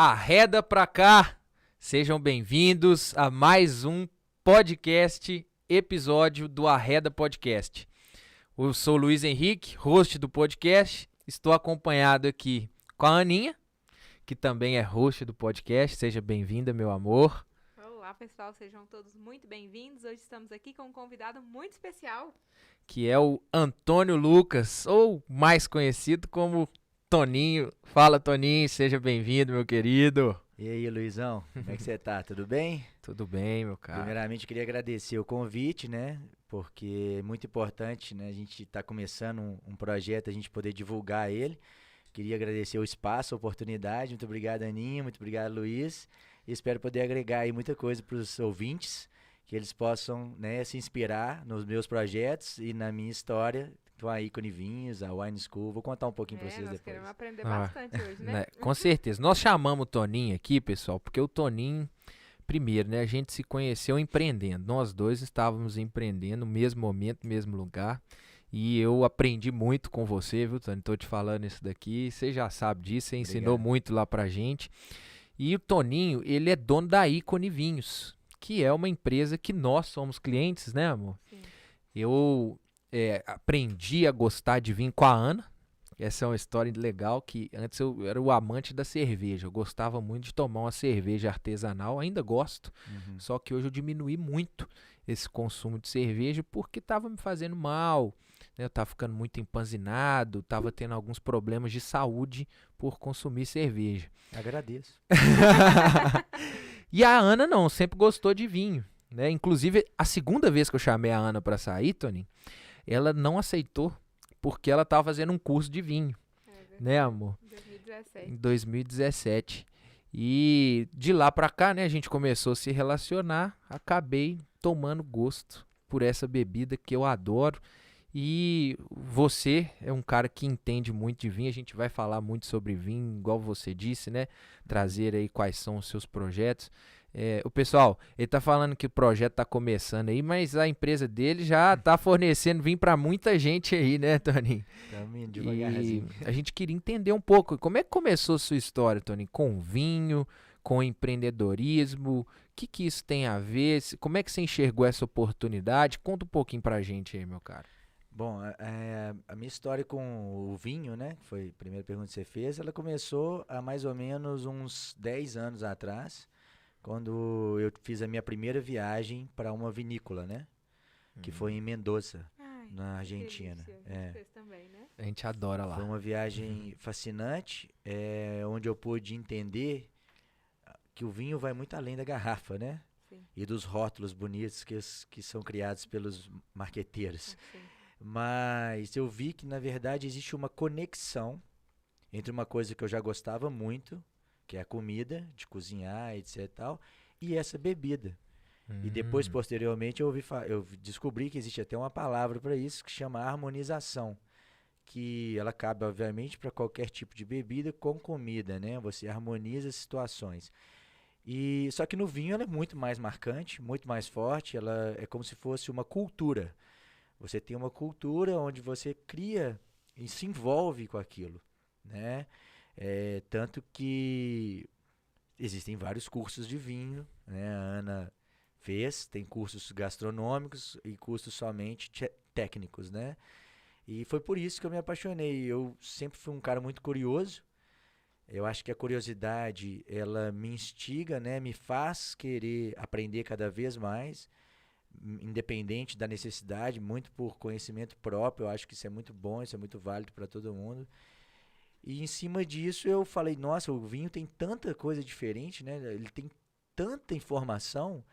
Arreda pra cá! Sejam bem-vindos a mais um podcast, episódio do Arreda Podcast. Eu sou o Luiz Henrique, host do podcast. Estou acompanhado aqui com a Aninha, que também é host do podcast. Seja bem-vinda, meu amor. Olá, pessoal, sejam todos muito bem-vindos. Hoje estamos aqui com um convidado muito especial. Que é o Antônio Lucas, ou mais conhecido como Toninho. Fala, Toninho, seja bem-vindo, meu querido. E aí, Luizão, como é que você tá? Tudo bem? Tudo bem, meu cara? Primeiramente, queria agradecer o convite, né? Porque é muito importante, né? A gente tá começando um projeto, a gente poder divulgar ele. Queria agradecer o espaço, a oportunidade. Muito obrigado, Aninha. Muito obrigado, Luiz. E espero poder agregar aí muita coisa para os ouvintes, que eles possam, né, se inspirar nos meus projetos e na minha história com a Ícone Vinhos, a Wine School. Vou contar um pouquinho para vocês Nós depois. queremos aprender bastante hoje, né? Com certeza. Nós chamamos o Toninho aqui, pessoal, porque o Toninho, primeiro, né, a gente se conheceu empreendendo. Nós dois estávamos empreendendo no mesmo momento, no mesmo lugar. E eu aprendi muito com você, viu, Toninho? Tô te falando isso daqui. Você já sabe disso, você ensinou Obrigado. muito lá pra gente. E o Toninho, ele é dono da Ícone Vinhos, que é uma empresa que nós somos clientes, né, amor? Sim. Eu aprendi a gostar de vinho com a Ana. Essa é uma história legal, que antes eu era o amante da cerveja. Eu gostava muito de tomar uma cerveja artesanal, ainda gosto. Só que hoje eu diminuí muito esse consumo de cerveja porque estava me fazendo mal, né? Eu estava ficando muito empanzinado, estava tendo alguns problemas de saúde por consumir cerveja. Agradeço. E a Ana não, sempre gostou de vinho, né? Inclusive, a segunda vez que eu chamei a Ana para sair, Tony, ela não aceitou porque ela estava fazendo um curso de vinho, né, amor? 2017. Em 2017. E de lá pra cá, né, a gente começou a se relacionar, acabei tomando gosto por essa bebida que eu adoro. E você é um cara que entende muito de vinho, a gente vai falar muito sobre vinho, igual você disse, né? Trazer aí quais são os seus projetos. O pessoal, ele tá falando que o projeto tá começando aí, mas a empresa dele já tá fornecendo vinho pra muita gente aí, né, Toninho? Estamos indo E devagarzinho. a gente queria entender um pouco, como é que começou a sua história, Toninho? Com vinho, com empreendedorismo, o que isso tem a ver? Como é que você enxergou essa oportunidade? Conta um pouquinho pra gente aí, meu cara. Bom, a minha história com o vinho, né? Que foi a primeira pergunta que você fez. Ela começou há mais ou menos uns 10 anos atrás, quando eu fiz a minha primeira viagem para uma vinícola, né? Que foi em Mendoza, Ai, na que Argentina. delícia. A gente fez também, né? A gente adora lá. Foi uma viagem fascinante, onde eu pude entender que o vinho vai muito além da garrafa, né? Sim. E dos rótulos bonitos que são criados pelos marqueteiros. Sim. Mas eu vi que, na verdade, existe uma conexão entre uma coisa que eu já gostava muito, que é a comida, de cozinhar, etc e tal, e essa bebida. E depois, posteriormente, eu descobri que existe até uma palavra para isso, que chama harmonização, que ela cabe, obviamente, para qualquer tipo de bebida com comida, né? Você harmoniza situações. E só que no vinho ela é muito mais marcante, muito mais forte, ela é como se fosse uma cultura. Você tem uma cultura onde você cria e se envolve com aquilo, né? Tanto que existem vários cursos de vinho, né? A Ana tem cursos gastronômicos e cursos somente técnicos, né? E foi por isso que eu me apaixonei. Eu sempre fui um cara muito curioso. Eu acho que a curiosidade, ela me instiga, né? Me faz querer aprender cada vez mais, independente da necessidade, muito por conhecimento próprio. Eu acho que isso é muito bom, isso é muito válido para todo mundo. E em cima disso eu falei, nossa, o vinho tem tanta coisa diferente, né? Ele tem tanta informação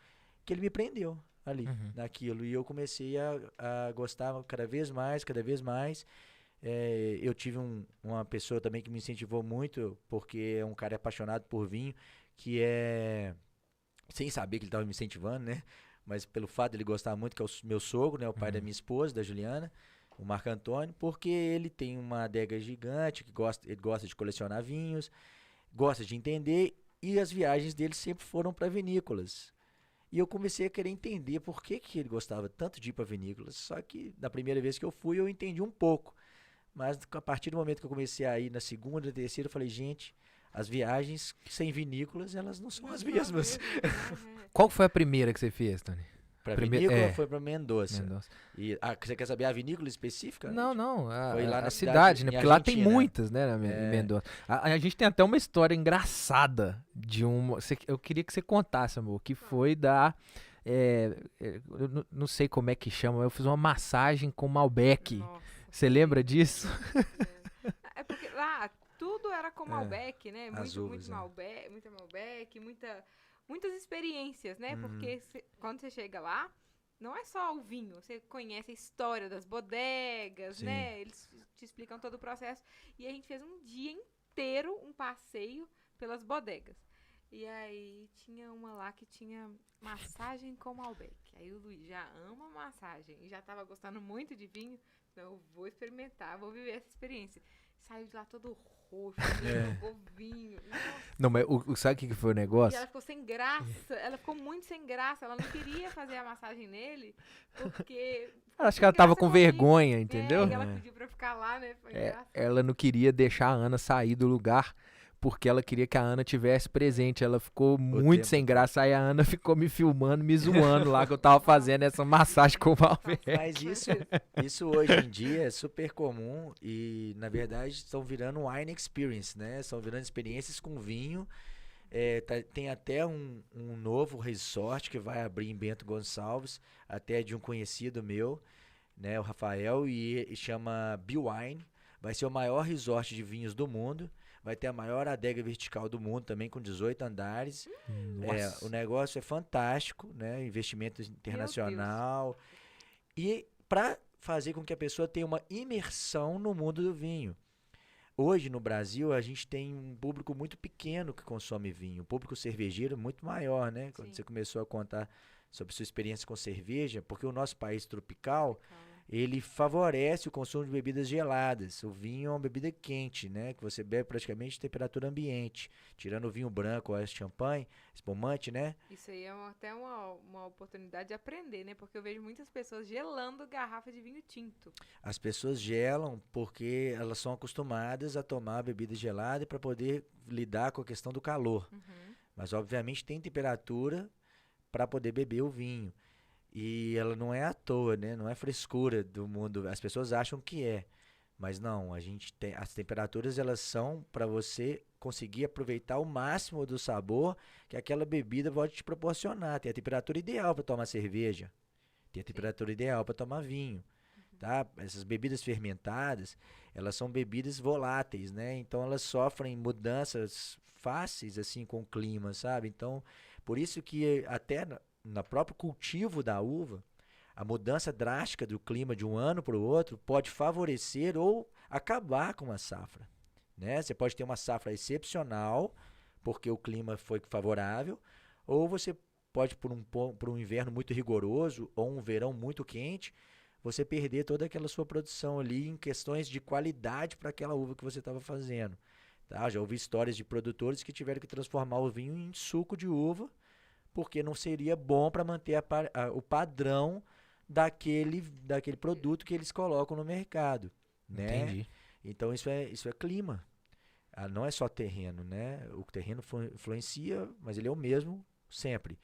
que ele me prendeu ali, naquilo. E eu comecei a gostar cada vez mais, cada vez mais. Eu tive uma pessoa também que me incentivou muito, porque é um cara apaixonado por vinho, que sem saber que ele estava me incentivando, né? Mas pelo fato de ele gostar muito, que é o meu sogro, né? O pai da minha esposa, da Juliana, o Marco Antônio, porque ele tem uma adega gigante, ele gosta de colecionar vinhos, gosta de entender, e as viagens dele sempre foram para vinícolas. E eu comecei a querer entender por que ele gostava tanto de ir para vinícolas. Só que na primeira vez que eu fui, eu entendi um pouco. Mas a partir do momento que eu comecei a ir na segunda, na terceira, eu falei, gente, as viagens sem vinícolas, elas não são as Não, mesmas. mesmo, né? Qual foi a primeira que você fez, Tony? Pra Primeiro- vinícola é. foi pra Mendoza. Mendoza. E você quer saber a vinícola específica? Não, não, Foi lá na a cidade, cidade, né? em Porque lá tem Argentina. muitas, né, em Mendoza. A gente tem até uma história engraçada de uma. Eu queria que você contasse, amor, que foi da. Eu não sei como é que chama, eu fiz uma massagem com Malbec. Nossa, Você lembra disso? É porque lá tudo era com Malbec, né? as Muito, uvas, muito Malbec, muita Malbec, muitas experiências, né? Porque quando você chega lá, não é só o vinho, você conhece a história das bodegas, Sim. né? Eles te explicam todo o processo. E a gente fez um dia inteiro, um passeio pelas bodegas. E aí tinha uma lá que tinha massagem com Malbec. Aí o Luiz já ama massagem e já tava gostando muito de vinho. Então eu vou experimentar, vou viver essa experiência. Saiu de lá todo roxo, jogou vinho. Nossa. Não, mas sabe o que foi o E negócio? ela ficou sem graça, ela ficou muito sem graça. Ela não queria fazer a massagem nele, porque. Acho que ela sem tava graça com comigo. vergonha, entendeu? E ela pediu pra ficar lá, né? Foi engraçado. Ela não queria deixar a Ana sair do lugar porque ela queria que a Ana tivesse presente. Ela ficou muito tempo sem todo. graça. Aí a Ana ficou me filmando, me zoando lá que eu tava fazendo essa massagem com o Malbec. Mas isso hoje em dia é super comum e, na verdade, estão virando wine experience, né? Estão virando experiências com vinho. Tem até um novo resort que vai abrir em Bento Gonçalves, até de um conhecido meu, né? O Rafael, e chama Biwine. Vai ser o maior resort de vinhos do mundo. Vai ter a maior adega vertical do mundo também, com 18 andares. O negócio é fantástico, né? Investimento internacional. E para fazer com que a pessoa tenha uma imersão no mundo do vinho. Hoje, no Brasil, a gente tem um público muito pequeno que consome vinho. O público cervejeiro é muito maior, né? Quando você começou a contar sobre sua experiência com cerveja, porque o nosso país tropical, ele favorece o consumo de bebidas geladas. O vinho é uma bebida quente, né? Que você bebe praticamente em temperatura ambiente. Tirando o vinho branco ou a champanhe, espumante, né? Isso aí é até uma oportunidade de aprender, né? Porque eu vejo muitas pessoas gelando garrafa de vinho tinto. As pessoas gelam porque elas são acostumadas a tomar bebida gelada para poder lidar com a questão do calor. Mas, obviamente, tem temperatura para poder beber o vinho. E ela não é à toa, né? Não é frescura do mundo. As pessoas acham que é. Mas não, a gente tem, as temperaturas elas são para você conseguir aproveitar o máximo do sabor que aquela bebida pode te proporcionar. Tem a temperatura ideal para tomar cerveja. Tem a temperatura ideal para tomar vinho. Tá? Essas bebidas fermentadas, elas são bebidas voláteis, né? Então elas sofrem mudanças fáceis assim com o clima, sabe? Então, por isso que até no próprio cultivo da uva, a mudança drástica do clima de um ano para o outro pode favorecer ou acabar com uma safra, né? Você pode ter uma safra excepcional, porque o clima foi favorável, ou você pode, por um inverno muito rigoroso ou um verão muito quente, você perder toda aquela sua produção ali em questões de qualidade para aquela uva que você estava fazendo. Tá? Já ouvi histórias de produtores que tiveram que transformar o vinho em suco de uva, porque não seria bom para manter o padrão daquele produto que eles colocam no mercado, né? Entendi. Então isso é clima. Não é só terreno, né? O terreno influencia, mas ele é o mesmo sempre.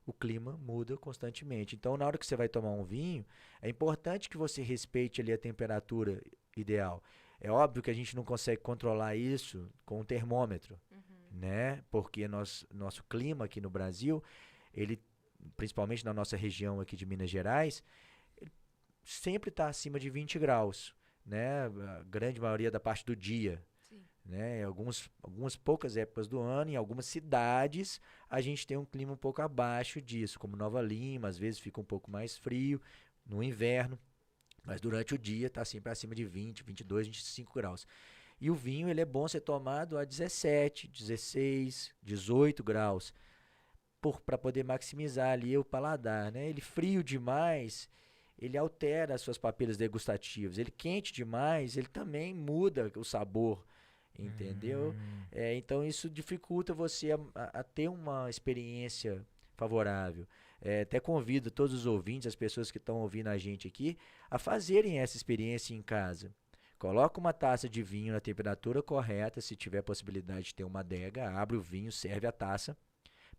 O clima muda constantemente. Então, na hora que você vai tomar um vinho, é importante que você respeite ali a temperatura ideal. É óbvio que a gente não consegue controlar isso com um termômetro, né? Porque nosso clima aqui no Brasil, ele, principalmente na nossa região aqui de Minas Gerais, ele sempre está acima de 20 graus, né? A grande maioria da parte do dia. Né? Algumas poucas épocas do ano, em algumas cidades, a gente tem um clima um pouco abaixo disso, como Nova Lima, às vezes fica um pouco mais frio no inverno, mas durante o dia está sempre acima de 20, 22, 25 graus. E o vinho ele é bom ser tomado a 17, 16, 18 graus, para poder maximizar ali o paladar. Né? Ele frio demais, ele altera as suas papilas degustativas. Ele quente demais, ele também muda o sabor. Entendeu? Então isso dificulta você a ter uma experiência favorável. Até convido todos os ouvintes, as pessoas que estão ouvindo a gente aqui, a fazerem essa experiência em casa. Coloca uma taça de vinho na temperatura correta, se tiver possibilidade de ter uma adega, abre o vinho, serve a taça,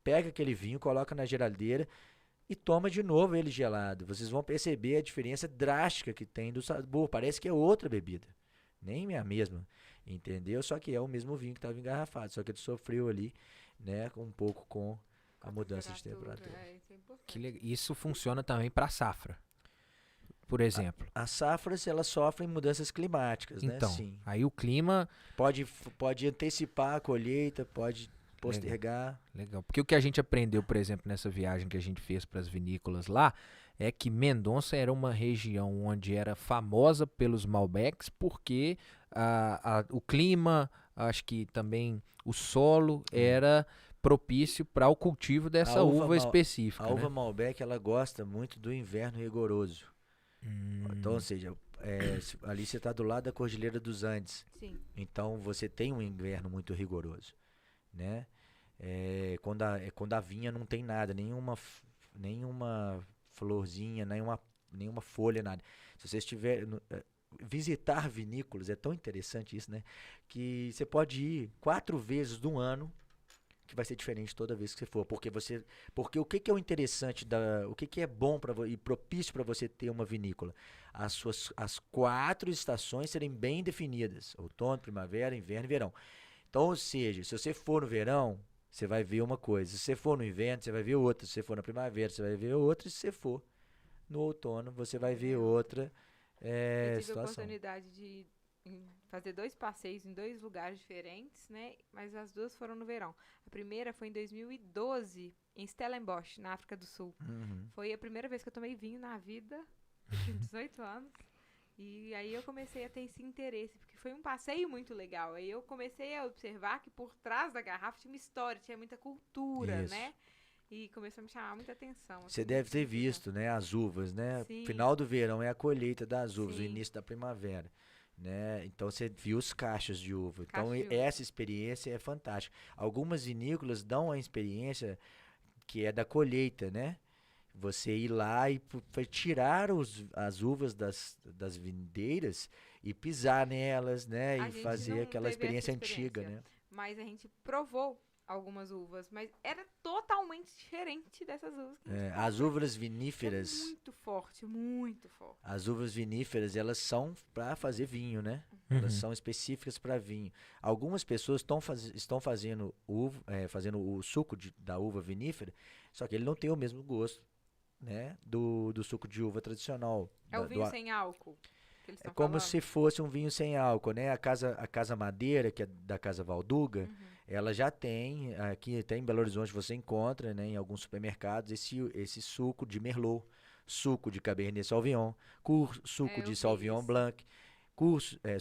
pega aquele vinho, coloca na geladeira e toma de novo ele gelado. Vocês vão perceber a diferença drástica que tem do sabor. Parece que é outra bebida, nem é a mesma, entendeu? Só que é o mesmo vinho que estava engarrafado, só que ele sofreu ali, né, um pouco com a mudança de temperatura. Isso é importante. Isso funciona também para safra, por exemplo. As safras, elas sofrem mudanças climáticas, né? Então, Sim. aí o clima, Pode antecipar a colheita, pode postergar. legal. Porque o que a gente aprendeu, por exemplo, nessa viagem que a gente fez para as vinícolas lá, é que Mendonça era uma região onde era famosa pelos Malbecs, porque o clima, acho que também o solo era propício para o cultivo dessa A uva uva específica, A uva né? Malbec, ela gosta muito do inverno rigoroso. Então, ou seja, ali você está do lado da Cordilheira dos Andes. Sim. Então, você tem um inverno muito rigoroso, né? Quando a vinha não tem nada, nenhuma florzinha, nenhuma folha, nada. Se você estiver... visitar vinícolas, é tão interessante isso, né? Que você pode ir 4 vezes no ano, que vai ser diferente toda vez que você for, porque o que é o interessante o que é bom e propício para você ter uma vinícola? As 4 estações serem bem definidas: outono, primavera, inverno e verão. Então, ou seja, se você for no verão, você vai ver uma coisa; se você for no inverno, você vai ver outra; se você for na primavera, você vai ver outra; e se você for no outono, você vai ver outra Eu tive a situação. oportunidade de fazer 2 passeios em 2 lugares diferentes, né? Mas as 2 foram no verão. A primeira foi em 2012, em Stellenbosch, na África do Sul. Uhum. Foi a primeira vez que eu tomei vinho na vida, eu tinha 18 anos. E aí eu comecei a ter esse interesse, porque foi um passeio muito legal. Aí eu comecei a observar que por trás da garrafa tinha uma história, tinha muita cultura, Isso. né? E começou a me chamar muita atenção. Você assim, deve ter muito legal. visto, né, as uvas, né? Sim. Final do verão é a colheita das uvas, o Sim. início da primavera, né? Então você viu os cachos de uva. Então Cacho de uva. essa experiência é fantástica. Algumas vinícolas dão a experiência que é da colheita, né? Você ir lá e tirar as uvas das vindeiras e pisar nelas, né? A E gente fazer não aquela teve essa experiência antiga, experiência. né? Mas a gente provou algumas uvas, mas era totalmente diferente dessas uvas que a gente As compra. uvas É viníferas, muito forte, muito forte. as uvas viníferas, elas são para fazer vinho, né? Elas são específicas para vinho. Algumas pessoas estão fazendo fazendo o suco da uva vinífera, só que ele não tem o mesmo gosto, né, do suco de uva tradicional. É o vinho sem álcool que eles É estão como falando? se fosse um vinho sem álcool, né? A Casa Madeira, que é da Casa Valduga, ela já tem, aqui até em Belo Horizonte você encontra, né, em alguns supermercados, esse suco de Merlot, suco de Cabernet Sauvignon, suco Eu de vi Sauvignon isso. Blanc,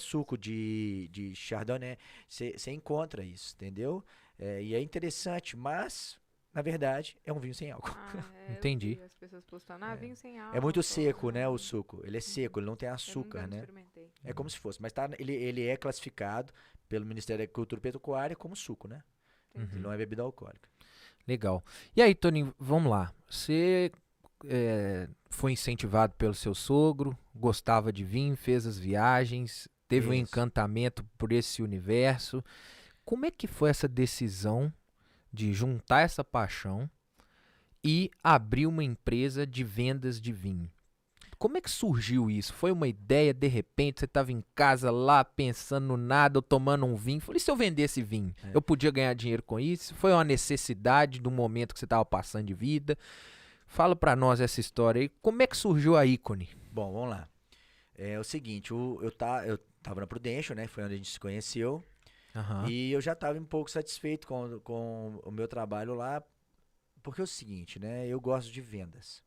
suco de Chardonnay. Você encontra isso, entendeu? E é interessante, mas, na verdade, é um vinho sem álcool. Eu Entendi. vi as pessoas postando, vinho sem álcool. É muito seco, né, o suco. Ele é seco, ele não tem Eu açúcar, nunca né? experimentei. É como se fosse, mas ele é classificado pelo Ministério da Agricultura e Pecuária como suco, né? Ele não é bebida alcoólica. Legal. E aí, Toninho, vamos lá. Você foi incentivado pelo seu sogro, gostava de vinho, fez as viagens, teve um Isso. encantamento por esse universo. Como é que foi essa decisão de juntar essa paixão e abrir uma empresa de vendas de vinho? Como é que surgiu isso? Foi uma ideia, de repente, você estava em casa lá pensando no nada, ou tomando um vinho. Falei, e se eu vendesse vinho? Eu podia ganhar dinheiro com isso? Foi uma necessidade do momento que você estava passando de vida? Fala pra nós essa história aí. Como é que surgiu a Ícone? Bom, vamos lá. É o seguinte, eu tava na Prudential, né? Foi onde a gente se conheceu. Aham. E eu já estava um pouco satisfeito com o meu trabalho lá. Porque é o seguinte, né? Eu gosto de vendas.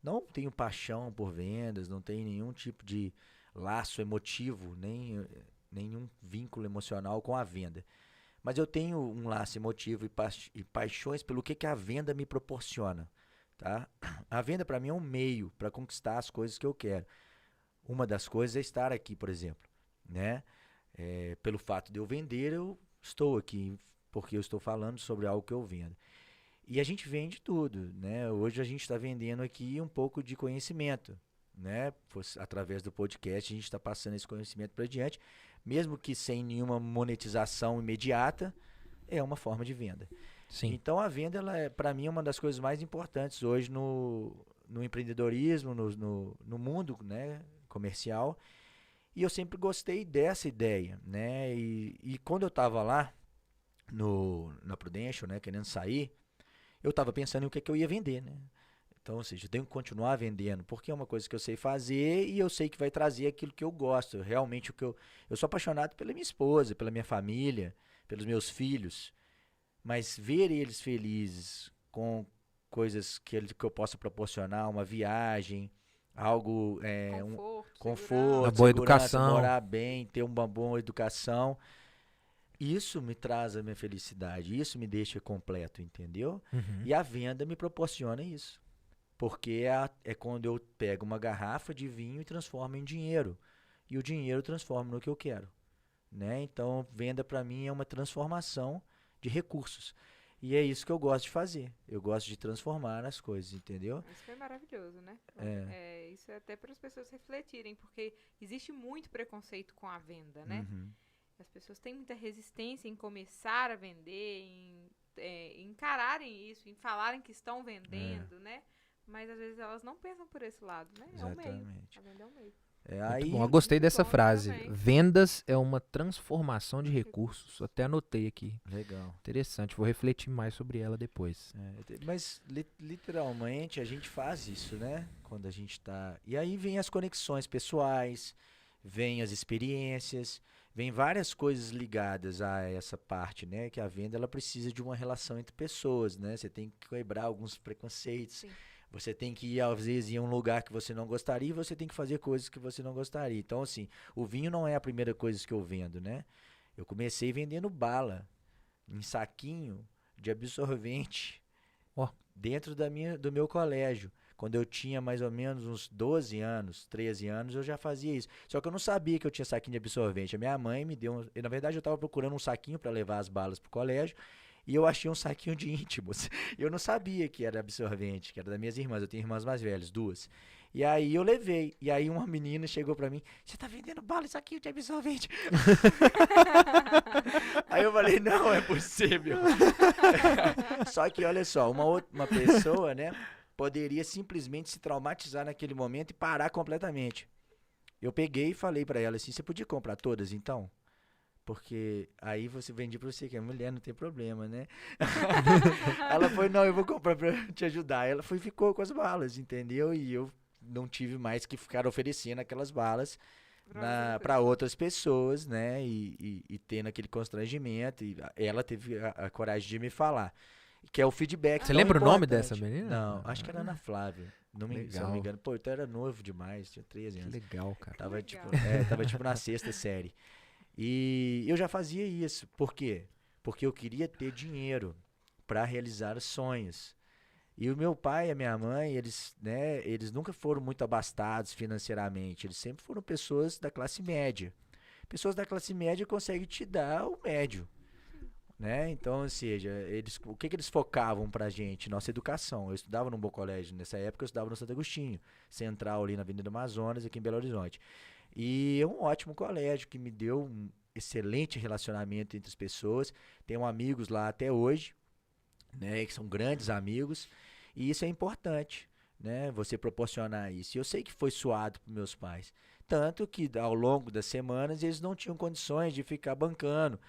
Não tenho paixão por vendas, não tenho nenhum tipo de laço emotivo, nem nenhum vínculo emocional com a venda. Mas eu tenho um laço emotivo e paixões pelo que a venda me proporciona, tá? A venda para mim é um meio para conquistar as coisas que eu quero. Uma das coisas é estar aqui, por exemplo, né? Pelo fato de eu vender, eu estou aqui porque eu estou falando sobre algo que eu vendo. E a gente vende tudo, né? Hoje a gente está vendendo aqui um pouco de conhecimento, né? Através do podcast, a gente está passando esse conhecimento para diante, mesmo que sem nenhuma monetização imediata, é uma forma de venda. Sim. Então a venda, ela é, para mim, é uma das coisas mais importantes hoje no empreendedorismo, no mundo, né, comercial. E eu sempre gostei dessa ideia, né? E quando eu estava lá na Prudential, né, querendo sair, eu estava pensando em o que eu ia vender, né? Então, ou seja, eu tenho que continuar vendendo, porque é uma coisa que eu sei fazer e eu sei que vai trazer aquilo que eu gosto. Realmente, eu sou apaixonado pela minha esposa, pela minha família, pelos meus filhos, mas ver eles felizes com coisas que eu possa proporcionar, uma viagem, algo, conforto, Uma boa segurança, educação. morar bem, ter uma boa educação, isso me traz a minha felicidade, isso me deixa completo, entendeu? Uhum. E a venda me proporciona isso. Porque é quando eu pego uma garrafa de vinho e transformo em dinheiro. E o dinheiro eu transformo no que eu quero. Né? Então, venda para mim é uma transformação de recursos. E é isso que eu gosto de fazer. Eu gosto de transformar as coisas, entendeu? Isso foi maravilhoso, né? É. Isso é até para as pessoas refletirem, porque existe muito preconceito com a venda, né? Uhum. As pessoas têm muita resistência em começar a vender, em encararem isso, em falarem que estão vendendo, né? Mas às vezes elas não pensam por esse lado, né? É um meio. Exatamente. A venda é um meio. Muito bom. Eu gostei dessa bom frase. também. Vendas é uma transformação de recursos. Até anotei aqui. Legal. Interessante. Vou refletir mais sobre ela depois. Mas literalmente a gente faz isso, né? Quando a gente tá. E aí vem as conexões pessoais, vem as experiências, vem várias coisas ligadas a essa parte, né? Que a venda ela precisa de uma relação entre pessoas, né? Você tem que quebrar alguns preconceitos. Sim. Você tem que ir, às vezes, em um lugar que você não gostaria e você tem que fazer coisas que você não gostaria. Então, assim, o vinho não é a primeira coisa que eu vendo, né? Eu comecei vendendo bala em saquinho de absorvente dentro do meu colégio. Quando eu tinha mais ou menos uns 12 anos, 13 anos, eu já fazia isso. Só que eu não sabia que eu tinha saquinho de absorvente. A minha mãe me deu... Na verdade, eu estava procurando um saquinho para levar as balas pro colégio. E eu achei um saquinho de íntimos. Eu não sabia que era absorvente, que era das minhas irmãs. Eu tenho irmãs mais velhas, 2. E aí eu levei. E aí uma menina chegou pra mim: "Você tá vendendo bala e saquinho de absorvente?" Aí eu falei: "Não, é possível." Só que olha só, uma pessoa, né, poderia simplesmente se traumatizar naquele momento e parar completamente. Eu peguei e falei pra ela assim: "Você podia comprar todas então? Porque aí você vende pra você, que é mulher, não tem problema, né?" Ela foi: "Não, eu vou comprar pra te ajudar." Ela foi e ficou com as balas, entendeu? E eu não tive mais que ficar oferecendo aquelas balas para outras pessoas, né? E tendo aquele constrangimento. E ela teve a coragem de me falar. Que é o feedback. Você tão lembra o nome importante. dessa menina? Não, acho que era Ana Flávia. Se eu não Legal. me engano. Pô, então era novo demais, tinha 13 Que anos. legal, cara. Tava, legal. tava tipo na 6ª série. E eu já fazia isso. Por quê? Porque eu queria ter dinheiro para realizar os sonhos. E o meu pai e a minha mãe, eles nunca foram muito abastados financeiramente. Eles sempre foram pessoas da classe média. Pessoas da classe média conseguem te dar o médio. Né? Então, ou seja, o que eles focavam pra gente? Nossa educação. Eu estudava num bom colégio. Nessa época eu estudava no Santo Agostinho, central ali na Avenida Amazonas, aqui em Belo Horizonte. E é um ótimo colégio que me deu um excelente relacionamento entre as pessoas. Tenho amigos lá até hoje, né, que são grandes amigos. E isso é importante, né? Você proporcionar isso. E eu sei que foi suado para meus pais. Tanto que ao longo das semanas eles não tinham condições de ficar bancando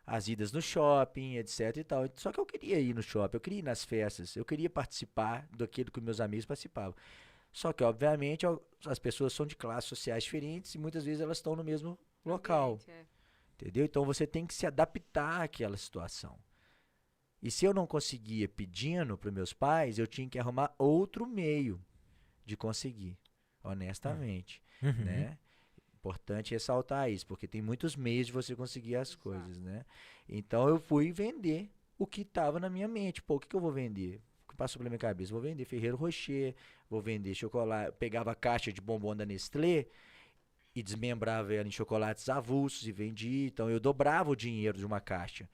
as idas no shopping, etc e tal. Só que eu queria ir no shopping, eu queria ir nas festas, eu queria participar daquilo que meus amigos participavam. Só que, obviamente, as pessoas são de classes sociais diferentes e muitas vezes elas estão no mesmo local. Entendeu? Então você tem que se adaptar àquela situação. E se eu não conseguia pedindo para meus pais, eu tinha que arrumar outro meio de conseguir, honestamente. Uhum. Né? Importante ressaltar isso, porque tem muitos meios de você conseguir as coisas, né? Então eu fui vender o que estava na minha mente. Pô, o que eu vou vender? O que passou pela minha cabeça? Vou vender Ferrero Rocher, vou vender chocolate. Eu pegava a caixa de bombom da Nestlé e desmembrava ela em chocolates avulsos e vendia. Então eu dobrava o dinheiro de uma caixa.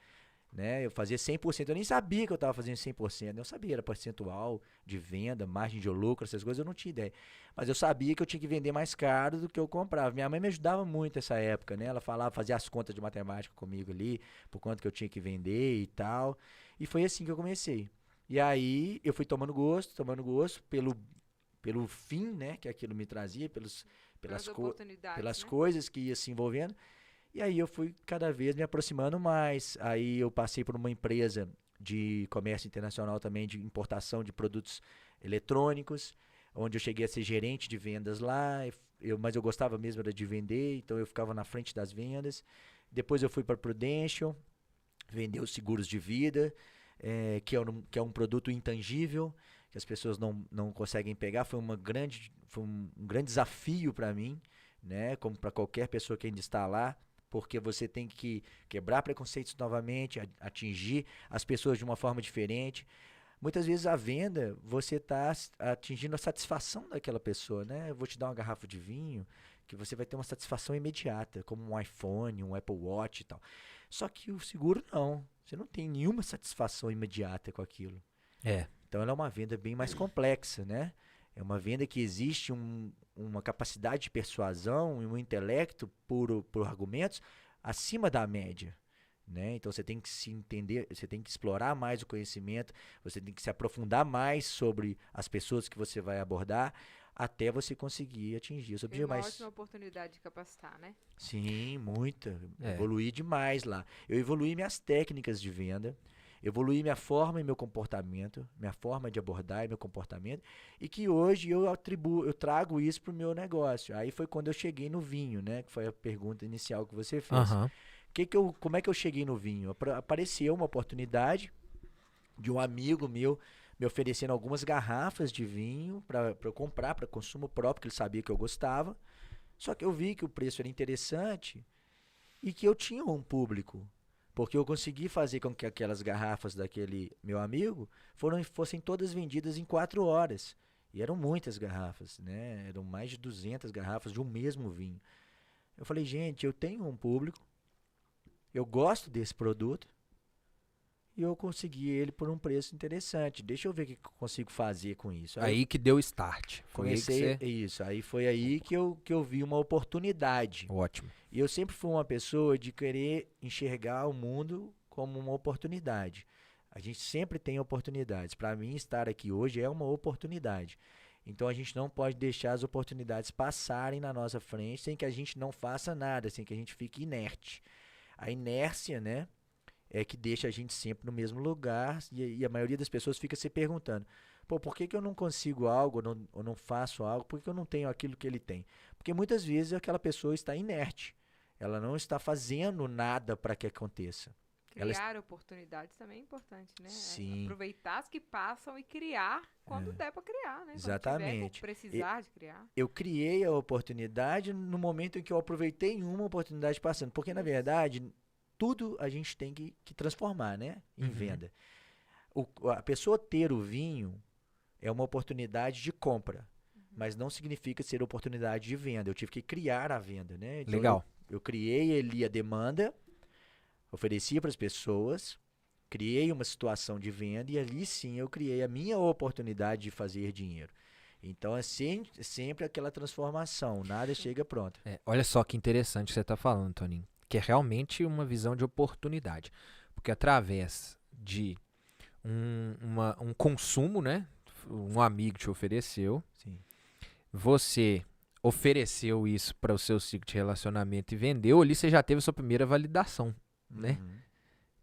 né? Eu fazia 100%, eu nem sabia que eu estava fazendo 100%, eu sabia, era percentual de venda, margem de lucro, essas coisas, eu não tinha ideia. Mas eu sabia que eu tinha que vender mais caro do que eu comprava. Minha mãe me ajudava muito nessa época, né? Ela falava, fazia as contas de matemática comigo ali, por quanto que eu tinha que vender e tal. E foi assim que eu comecei. E aí eu fui tomando gosto pelo fim, né, que aquilo me trazia, Pelas oportunidades, pelas né? coisas que ia se envolvendo. E aí eu fui cada vez me aproximando mais. Aí eu passei por uma empresa de comércio internacional também, de importação de produtos eletrônicos, onde eu cheguei a ser gerente de vendas lá, mas eu gostava mesmo era de vender, então eu ficava na frente das vendas. Depois eu fui para Prudential, vender os seguros de vida, que é um produto intangível, que as pessoas não conseguem pegar. Foi um grande desafio para mim, né? Como para qualquer pessoa que ainda está lá, porque você tem que quebrar preconceitos novamente, atingir as pessoas de uma forma diferente. Muitas vezes a venda, você está atingindo a satisfação daquela pessoa, né? Eu vou te dar uma garrafa de vinho, que você vai ter uma satisfação imediata, como um iPhone, um Apple Watch e tal. Só que o seguro não. Você não tem nenhuma satisfação imediata com aquilo. É. Então ela é uma venda bem mais complexa, né? É uma venda que existe uma capacidade de persuasão e um intelecto por argumentos acima da média, né? Então você tem que se entender, você tem que explorar mais o conhecimento, você tem que se aprofundar mais sobre as pessoas que você vai abordar até você conseguir atingir os Foi objetivos. uma Mas ótima oportunidade de capacitar, né? sim, muita. É. Evoluí demais lá. Eu evoluí minhas técnicas de venda, evoluí minha forma e meu comportamento, minha forma de abordar e meu comportamento, e que hoje eu trago isso para o meu negócio. Aí foi quando eu cheguei no vinho, né? Que foi a pergunta inicial que você fez. Aham. Como é que eu cheguei no vinho? Apareceu uma oportunidade de um amigo meu me oferecendo algumas garrafas de vinho para eu comprar para consumo próprio, que ele sabia que eu gostava. Só que eu vi que o preço era interessante e que eu tinha um público, porque eu consegui fazer com que aquelas garrafas daquele meu amigo fossem todas vendidas em 4 horas. E eram muitas garrafas, né? Eram mais de 200 garrafas de um mesmo vinho. Eu falei, gente, eu tenho um público, eu gosto desse produto e eu consegui ele por um preço interessante. Deixa eu ver o que eu consigo fazer com isso. Aí que deu start. Foi aí que comecei você... isso. Aí foi aí que eu vi uma oportunidade. Ótimo. E eu sempre fui uma pessoa de querer enxergar o mundo como uma oportunidade. A gente sempre tem oportunidades. Para mim, estar aqui hoje é uma oportunidade. Então a gente não pode deixar as oportunidades passarem na nossa frente sem que a gente não faça nada, sem que a gente fique inerte. A inércia, né, é que deixa a gente sempre no mesmo lugar e a maioria das pessoas fica se perguntando: pô, por que eu não consigo algo ou não faço algo? Por que eu não tenho aquilo que ele tem? Porque muitas vezes aquela pessoa está inerte. Ela não está fazendo nada para que aconteça. Criar oportunidades também é importante, né? Sim. Aproveitar as que passam e criar quando der para criar, né? Exatamente. Quando tiver precisar de criar. Eu criei a oportunidade no momento em que eu aproveitei uma oportunidade passando. Porque, na verdade, tudo a gente tem que transformar, né? Em venda. A pessoa ter o vinho é uma oportunidade de compra. Mas não significa ser oportunidade de venda. Eu tive que criar a venda, né? Então, Legal. Eu criei ali a demanda, oferecia para as pessoas, criei uma situação de venda e ali sim eu criei a minha oportunidade de fazer dinheiro. Então é sempre aquela transformação, nada chega pronto. Olha só que interessante você está falando, Toninho. Que é realmente uma visão de oportunidade. Porque através de um consumo, né? Um amigo te ofereceu. Sim. Você ofereceu isso para o seu ciclo de relacionamento e vendeu, ali você já teve a sua primeira validação, né?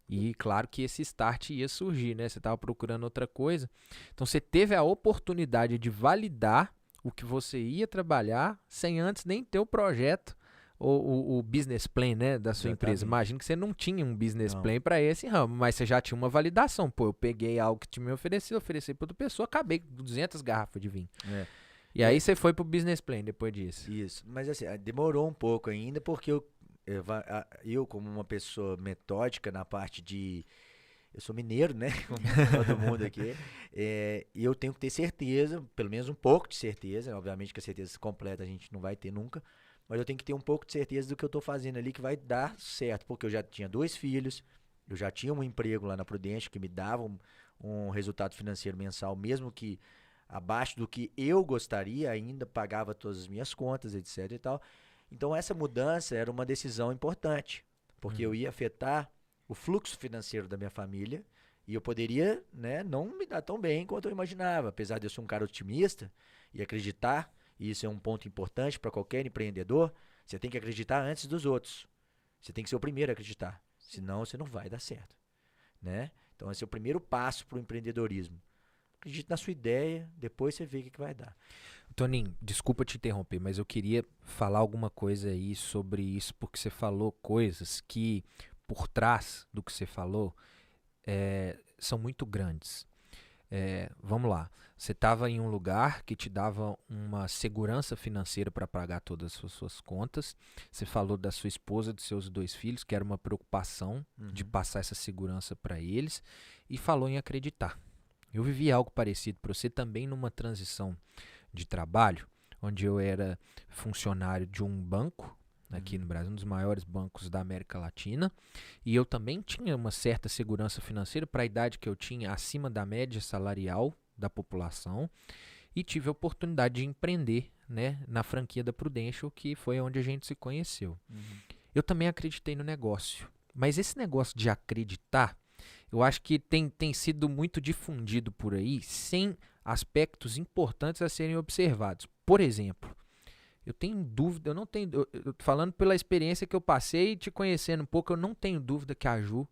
E claro que esse start ia surgir, né? Você estava procurando outra coisa. Então você teve a oportunidade de validar o que você ia trabalhar sem antes nem ter o projeto ou o business plan, né, da sua empresa. Imagino que você não tinha um business plan para esse ramo, mas você já tinha uma validação. Pô, eu peguei algo que te me ofereceu, ofereci para outra pessoa, acabei com 200 garrafas de vinho. E aí você foi pro business plan depois disso. Isso, mas assim, demorou um pouco ainda, porque eu como uma pessoa metódica na parte de... Eu sou mineiro, né? Como todo mundo aqui. E eu tenho que ter certeza, pelo menos um pouco de certeza. Obviamente que a certeza completa a gente não vai ter nunca. Mas eu tenho que ter um pouco de certeza do que eu estou fazendo ali, que vai dar certo. Porque eu já tinha 2 filhos, Eu já tinha um emprego lá na Prudential que me dava um resultado financeiro mensal, mesmo que abaixo do que eu gostaria, ainda pagava todas as minhas contas, etc e tal. Então essa mudança era uma decisão importante, porque eu ia afetar o fluxo financeiro da minha família e eu poderia, né, não me dar tão bem quanto eu imaginava, apesar de eu ser um cara otimista e acreditar, e isso é um ponto importante para qualquer empreendedor, você tem que acreditar antes dos outros. Você tem que ser o primeiro a acreditar, senão você não vai dar certo, né? Então esse é o primeiro passo para o empreendedorismo. Acredite na sua ideia, depois você vê o que vai dar. Toninho, desculpa te interromper, mas eu queria falar alguma coisa aí sobre isso, porque você falou coisas que, por trás do que você falou, são muito grandes. Vamos lá, você estava em um lugar que te dava uma segurança financeira para pagar todas as suas contas. Você falou da sua esposa, dos seus 2 filhos, que era uma preocupação de passar essa segurança para eles, e falou em acreditar. Eu vivi algo parecido para você também numa transição de trabalho, onde eu era funcionário de um banco aqui no Brasil, um dos maiores bancos da América Latina, e eu também tinha uma certa segurança financeira para a idade que eu tinha, acima da média salarial da população, e tive a oportunidade de empreender, né, na franquia da Prudential, que foi onde a gente se conheceu. Eu também acreditei no negócio, mas esse negócio de acreditar, eu acho que tem sido muito difundido por aí, sem aspectos importantes a serem observados. Por exemplo, eu tenho dúvida, eu não tenho, eu falando pela experiência que eu passei, te conhecendo um pouco, eu não tenho dúvida que a Ju,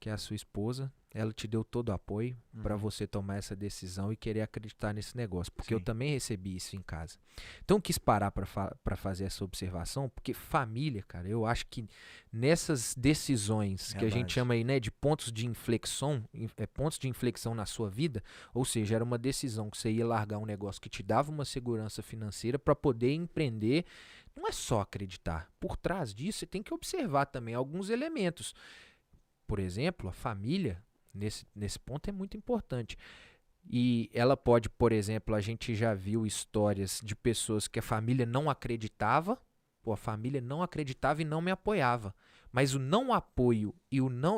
que é a sua esposa, ela te deu todo o apoio para você tomar essa decisão e querer acreditar nesse negócio, porque eu também recebi isso em casa. Então eu quis parar para fazer essa observação, porque família, cara, eu acho que nessas decisões que a gente chama aí, né, de pontos de inflexão na sua vida, ou seja, era uma decisão que você ia largar um negócio que te dava uma segurança financeira para poder empreender. Não é só acreditar. Por trás disso, você tem que observar também alguns elementos. Por exemplo, a família, nesse ponto, é muito importante. E ela pode, por exemplo, a gente já viu histórias de pessoas que a família não acreditava, a família não acreditava e não me apoiava. Mas o não apoio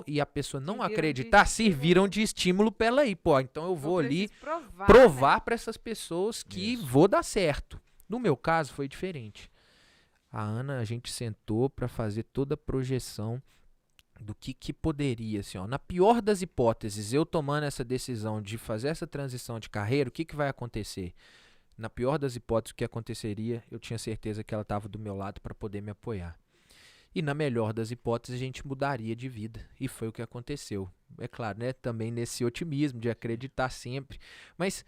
e a pessoa não acreditar serviram de estímulo para ela ir. Então eu vou ali provar, né, para essas pessoas que vou dar certo. No meu caso foi diferente. A Ana, a gente sentou para fazer toda a projeção do que poderia, assim, ó, na pior das hipóteses, eu tomando essa decisão de fazer essa transição de carreira, o que vai acontecer? Na pior das hipóteses, o que aconteceria, eu tinha certeza que ela estava do meu lado para poder me apoiar. E na melhor das hipóteses, a gente mudaria de vida. E foi o que aconteceu. É claro, né? Também nesse otimismo de acreditar sempre. Mas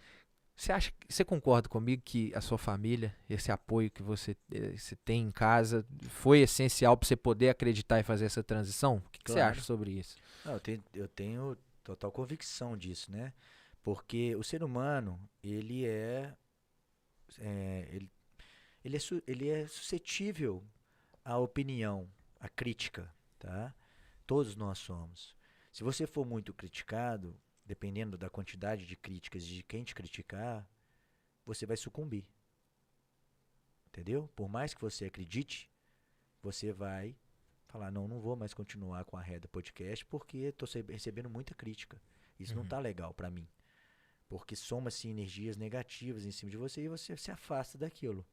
você concorda comigo que a sua família, esse apoio que você tem em casa, foi essencial para você poder acreditar e fazer essa transição? O que você acha sobre isso? Não, eu tenho total convicção disso, né? Porque o ser humano, ele é suscetível à opinião, à crítica, tá? Todos nós somos. Se você for muito criticado, dependendo da quantidade de críticas e de quem te criticar, você vai sucumbir. Entendeu? Por mais que você acredite, você vai falar, não vou mais continuar com a Reda Podcast porque estou recebendo muita crítica. Isso não está legal para mim. Porque soma-se energias negativas em cima de você e você se afasta daquilo.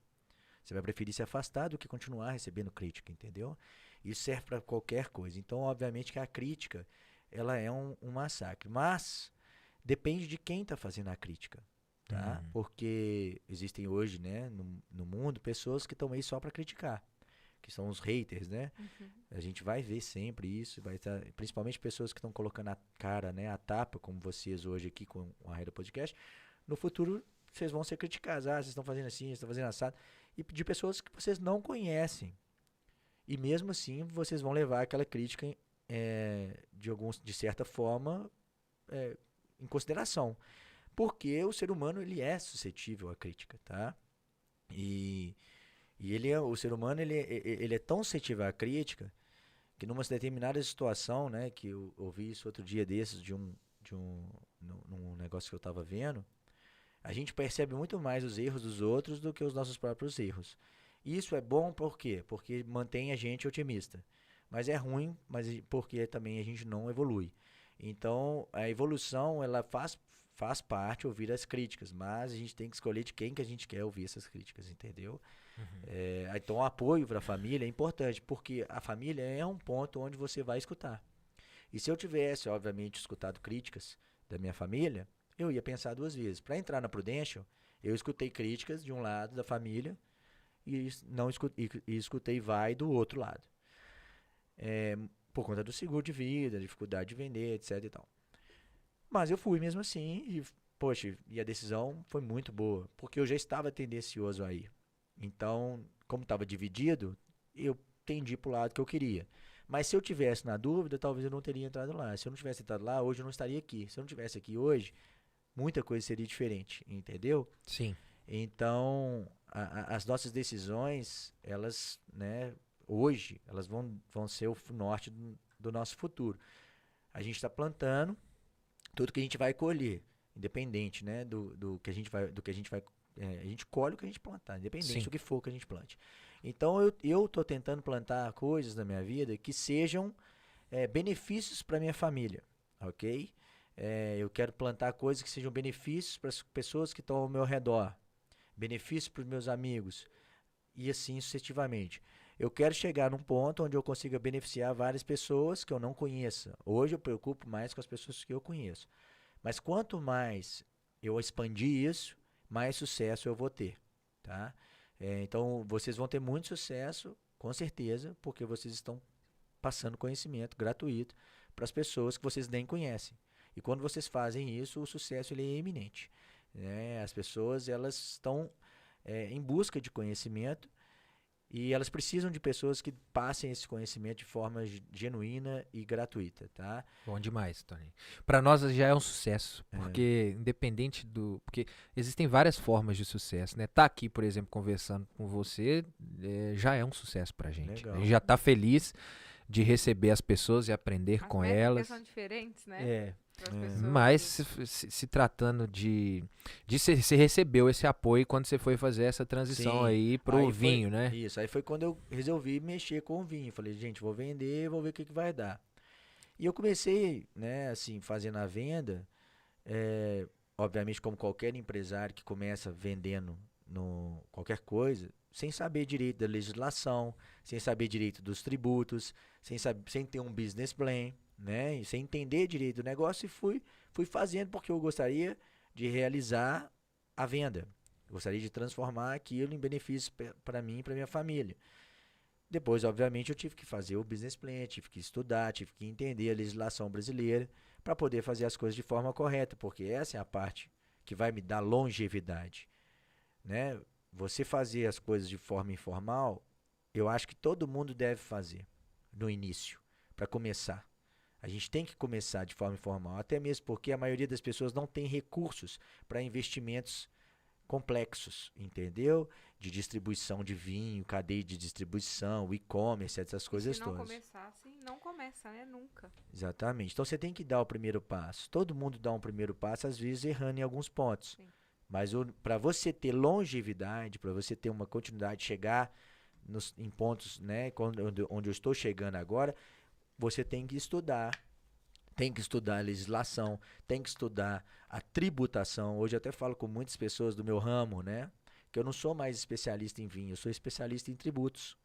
Você vai preferir se afastar do que continuar recebendo crítica, entendeu? Isso serve para qualquer coisa. Então, obviamente que a crítica, ela é um massacre. Mas depende de quem está fazendo a crítica, tá? Porque existem hoje, né, no mundo, pessoas que estão aí só para criticar, que são os haters, né? A gente vai ver sempre isso, vai estar, principalmente pessoas que estão colocando a cara, né, a tapa, como vocês hoje aqui com a Reda Podcast. No futuro, vocês vão ser criticados. Vocês estão fazendo assim, vocês estão fazendo assado. E de pessoas que vocês não conhecem. E mesmo assim, vocês vão levar aquela crítica de certa forma em consideração. Porque o ser humano, ele é suscetível à crítica, tá? E o ser humano, ele é tão suscetível à crítica que numa determinada situação, né, que eu ouvi isso outro dia desses num negócio que eu estava vendo, a gente percebe muito mais os erros dos outros do que os nossos próprios erros. Isso é bom por quê? Porque mantém a gente otimista. mas é ruim, mas porque também a gente não evolui. Então, a evolução, ela faz parte ouvir as críticas, mas a gente tem que escolher de quem que a gente quer ouvir essas críticas, entendeu? Então, o apoio para a família é importante, porque a família é um ponto onde você vai escutar. E se eu tivesse, obviamente, escutado críticas da minha família, eu ia pensar duas vezes. Para entrar na Prudential, eu escutei críticas de um lado da família e não escutei vai do outro lado. Por conta do seguro de vida, dificuldade de vender, etc e tal. Mas eu fui mesmo assim e, poxa, e a decisão foi muito boa, porque eu já estava tendencioso aí. Então, como estava dividido, eu tendi para o lado que eu queria. Mas se eu tivesse na dúvida, talvez eu não teria entrado lá. Se eu não tivesse entrado lá, hoje eu não estaria aqui. Se eu não tivesse aqui hoje, muita coisa seria diferente, entendeu? Sim. Então, as nossas decisões, elas, né, hoje, elas vão ser o norte do nosso futuro. A gente está plantando tudo que a gente vai colher, independente, né, do que a gente vai, a gente colhe o que a gente plantar, independente Sim. do que for que a gente plante. Então, eu tô tentando plantar coisas na minha vida que sejam benefícios para minha família, ok? Eu quero plantar coisas que sejam benefícios para as pessoas que estão ao meu redor, benefícios para os meus amigos e assim sucessivamente. Eu quero chegar num ponto onde eu consiga beneficiar várias pessoas que eu não conheça. Hoje eu preocupo mais com as pessoas que eu conheço. Mas quanto mais eu expandir isso, mais sucesso eu vou ter, tá? Então vocês vão ter muito sucesso, com certeza, porque vocês estão passando conhecimento gratuito para as pessoas que vocês nem conhecem. E quando vocês fazem isso, o sucesso ele é iminente, né? As pessoas elas estão em busca de conhecimento e elas precisam de pessoas que passem esse conhecimento de forma genuína e gratuita, tá? Bom demais, Tony. Para nós já é um sucesso, porque independente do, porque existem várias formas de sucesso, né? Tá aqui, por exemplo, conversando com você, já é um sucesso pra gente. Legal. A gente já tá feliz de receber as pessoas e aprender As com métricas elas. são diferentes, né? Pras pessoas. Mas se tratando de você recebeu esse apoio quando você foi fazer essa transição Sim. aí pro Aí vinho, né? Isso, aí foi quando eu resolvi mexer com o vinho. Falei, gente, vou vender, vou ver o que vai dar. E eu comecei, né, assim, fazendo a venda, obviamente como qualquer empresário que começa vendendo qualquer coisa, sem saber direito da legislação, sem saber direito dos tributos, sem ter um business plan, né, e sem entender direito do negócio, e fui fazendo porque eu gostaria de realizar a venda. Eu gostaria de transformar aquilo em benefício para mim e para minha família. Depois, obviamente, eu tive que fazer o business plan, tive que estudar, tive que entender a legislação brasileira para poder fazer as coisas de forma correta, porque essa é a parte que vai me dar longevidade, né? Você fazer as coisas de forma informal, eu acho que todo mundo deve fazer no início, para começar. A gente tem que começar de forma informal, até mesmo porque a maioria das pessoas não tem recursos para investimentos complexos, entendeu? De distribuição de vinho, cadeia de distribuição, e-commerce, essas coisas Se não todas. começar assim, não começa, né? Nunca. Exatamente. Então você tem que dar o primeiro passo. Todo mundo dá um primeiro passo, às vezes errando em alguns pontos. Sim. Mas para você ter longevidade, para você ter uma continuidade, chegar em pontos, né, onde eu estou chegando agora, você tem que estudar. Tem que estudar a legislação, tem que estudar a tributação. Hoje eu até falo com muitas pessoas do meu ramo, né? Que eu não sou mais especialista em vinho, eu sou especialista em tributos.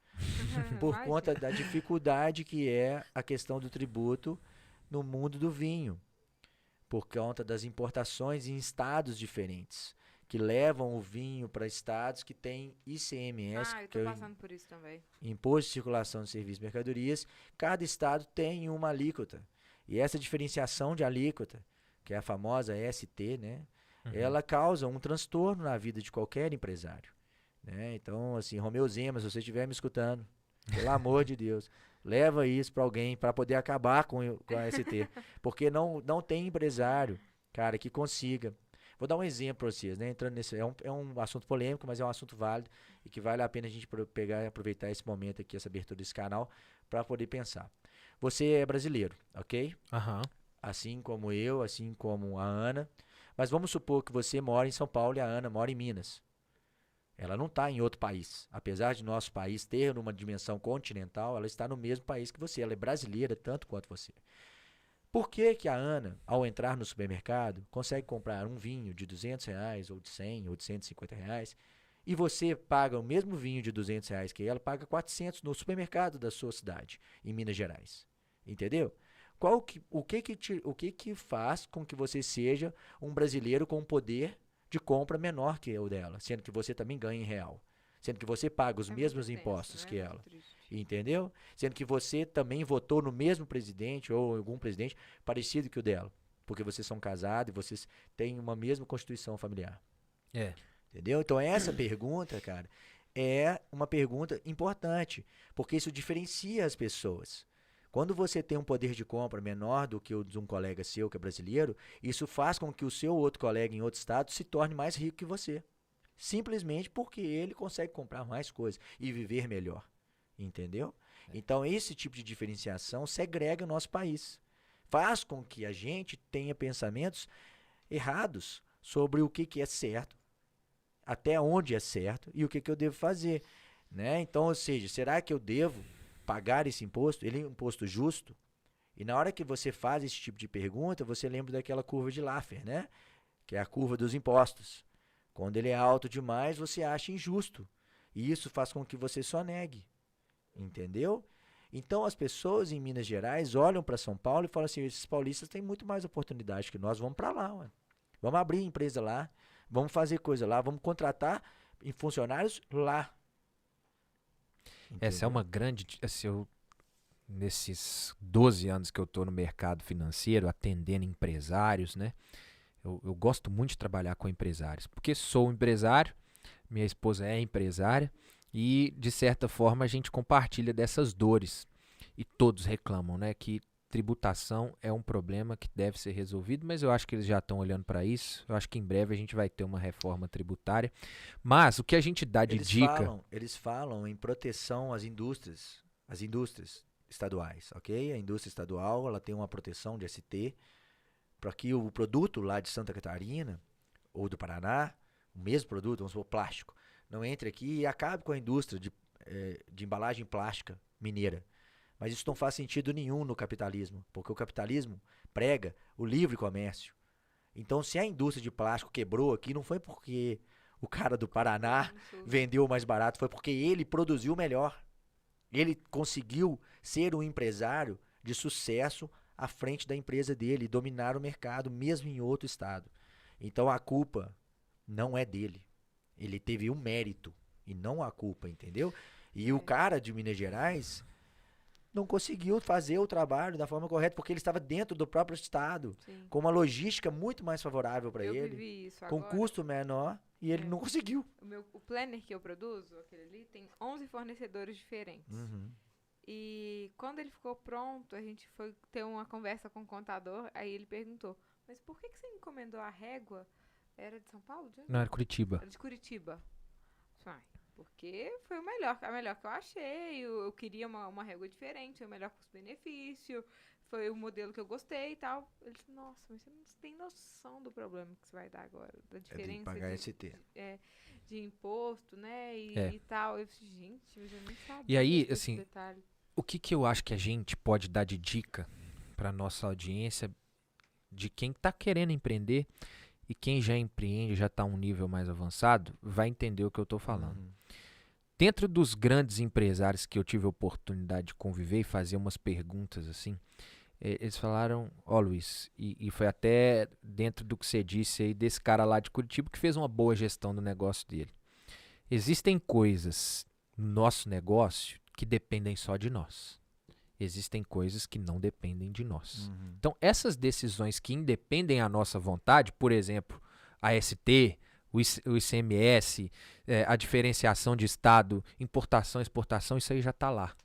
Por Imagina. conta da dificuldade que é a questão do tributo no mundo do vinho. Por conta das importações em estados diferentes, que levam o vinho para estados que têm ICMS, Eu que tô é o passando por isso também. Imposto de Circulação de Serviços e Mercadorias. Cada estado tem uma alíquota. E essa diferenciação de alíquota, que é a famosa ST, né, ela causa um transtorno na vida de qualquer empresário, né? Então, assim, Romeu Zema, se você estiver me escutando, pelo amor de Deus, leva isso para alguém para poder acabar com a ST, porque não tem empresário, cara, que consiga. Vou dar um exemplo para vocês, né? Entrando nesse, é um assunto polêmico, mas é um assunto válido e que vale a pena a gente pegar e aproveitar esse momento aqui, essa abertura desse canal, para poder pensar. Você é brasileiro, ok? Aham. Assim como eu, assim como a Ana. Mas vamos supor que você mora em São Paulo e a Ana mora em Minas. Ela não está em outro país. Apesar de nosso país ter uma dimensão continental, ela está no mesmo país que você. Ela é brasileira tanto quanto você. Por que que a Ana, ao entrar no supermercado, consegue comprar um vinho de R$ 200, ou de 100, ou de R$ 150, e você paga o mesmo vinho de R$ 200 que ela, paga 400 no supermercado da sua cidade, em Minas Gerais? Entendeu? O que que faz com que você seja um brasileiro com um poder de compra menor que o dela, sendo que você também ganha em real, sendo que você paga os mesmos impostos que ela, entendeu? Sendo que você também votou no mesmo presidente ou algum presidente parecido que o dela, porque vocês são casados e vocês têm uma mesma constituição familiar. Entendeu? Então essa pergunta, cara, é uma pergunta importante, porque isso diferencia as pessoas. Quando você tem um poder de compra menor do que o de um colega seu que é brasileiro, isso faz com que o seu outro colega em outro estado se torne mais rico que você. Simplesmente porque ele consegue comprar mais coisas e viver melhor. Entendeu? Então esse tipo de diferenciação segrega o nosso país. Faz com que a gente tenha pensamentos errados sobre o que é certo, até onde é certo e o que eu devo fazer. Né? Então, ou seja, será que eu devo pagar esse imposto? Ele é um imposto justo? E na hora que você faz esse tipo de pergunta, você lembra daquela curva de Laffer, né? Que é a curva dos impostos. Quando ele é alto demais, você acha injusto. E isso faz com que você só negue. Entendeu? Então as pessoas em Minas Gerais olham para São Paulo e falam assim, esses paulistas têm muito mais oportunidade que nós, vamos para lá. Ué. Vamos abrir empresa lá, vamos fazer coisa lá, vamos contratar funcionários lá. Entendeu? Essa é uma grande... Assim, nesses 12 anos que eu estou no mercado financeiro, atendendo empresários, né? Eu gosto muito de trabalhar com empresários, porque sou empresário, minha esposa é empresária, e, de certa forma, a gente compartilha dessas dores. E todos reclamam, né? Que tributação é um problema que deve ser resolvido, mas eu acho que eles já estão olhando para isso. Eu acho que em breve a gente vai ter uma reforma tributária. Mas o que a gente dá de dica... Eles falam em proteção às indústrias estaduais, ok? A indústria estadual, ela tem uma proteção de ST para que o produto lá de Santa Catarina ou do Paraná, o mesmo produto, vamos supor, plástico, não entre aqui e acabe com a indústria de embalagem plástica mineira. Mas isso não faz sentido nenhum no capitalismo, porque o capitalismo prega o livre comércio. Então, se a indústria de plástico quebrou aqui, não foi porque o cara do Paraná vendeu mais barato, foi porque ele produziu melhor. Ele conseguiu ser um empresário de sucesso à frente da empresa dele e dominar o mercado, mesmo em outro estado. Então, a culpa não é dele. Ele teve um mérito e não a culpa, entendeu? E o cara de Minas Gerais não conseguiu fazer o trabalho da forma correta, porque ele estava dentro do próprio estado, com uma logística muito mais favorável para ele, Eu vivi isso com agora. custo menor, e ele não conseguiu. O planner que eu produzo, aquele ali, tem 11 fornecedores diferentes. Uhum. E quando ele ficou pronto, a gente foi ter uma conversa com o contador, aí ele perguntou, mas por que você encomendou a régua? Era de São Paulo? Não, era Curitiba. Era de Curitiba. Porque foi a melhor que eu achei. Eu queria uma régua diferente, foi o melhor custo-benefício, foi o modelo que eu gostei e tal. Ele disse, nossa, mas você não tem noção do problema que você vai dar agora, da diferença de pagar ST. de imposto, né, e tal. Eu disse, gente, eu já nem sabia. E aí, desse assim, detalhe. o que eu acho que a gente pode dar de dica para nossa audiência, de quem está querendo empreender e quem já empreende, já está a um nível mais avançado, vai entender o que eu estou falando. Uhum. Dentro dos grandes empresários que eu tive a oportunidade de conviver e fazer umas perguntas assim, eles falaram, Luiz, e foi até dentro do que você disse aí desse cara lá de Curitiba que fez uma boa gestão do negócio dele. Existem coisas no nosso negócio que dependem só de nós. Existem coisas que não dependem de nós. Uhum. Então, essas decisões que independem a nossa vontade, por exemplo, a ST, o ICMS, a diferenciação de estado, importação, exportação, isso aí já está lá.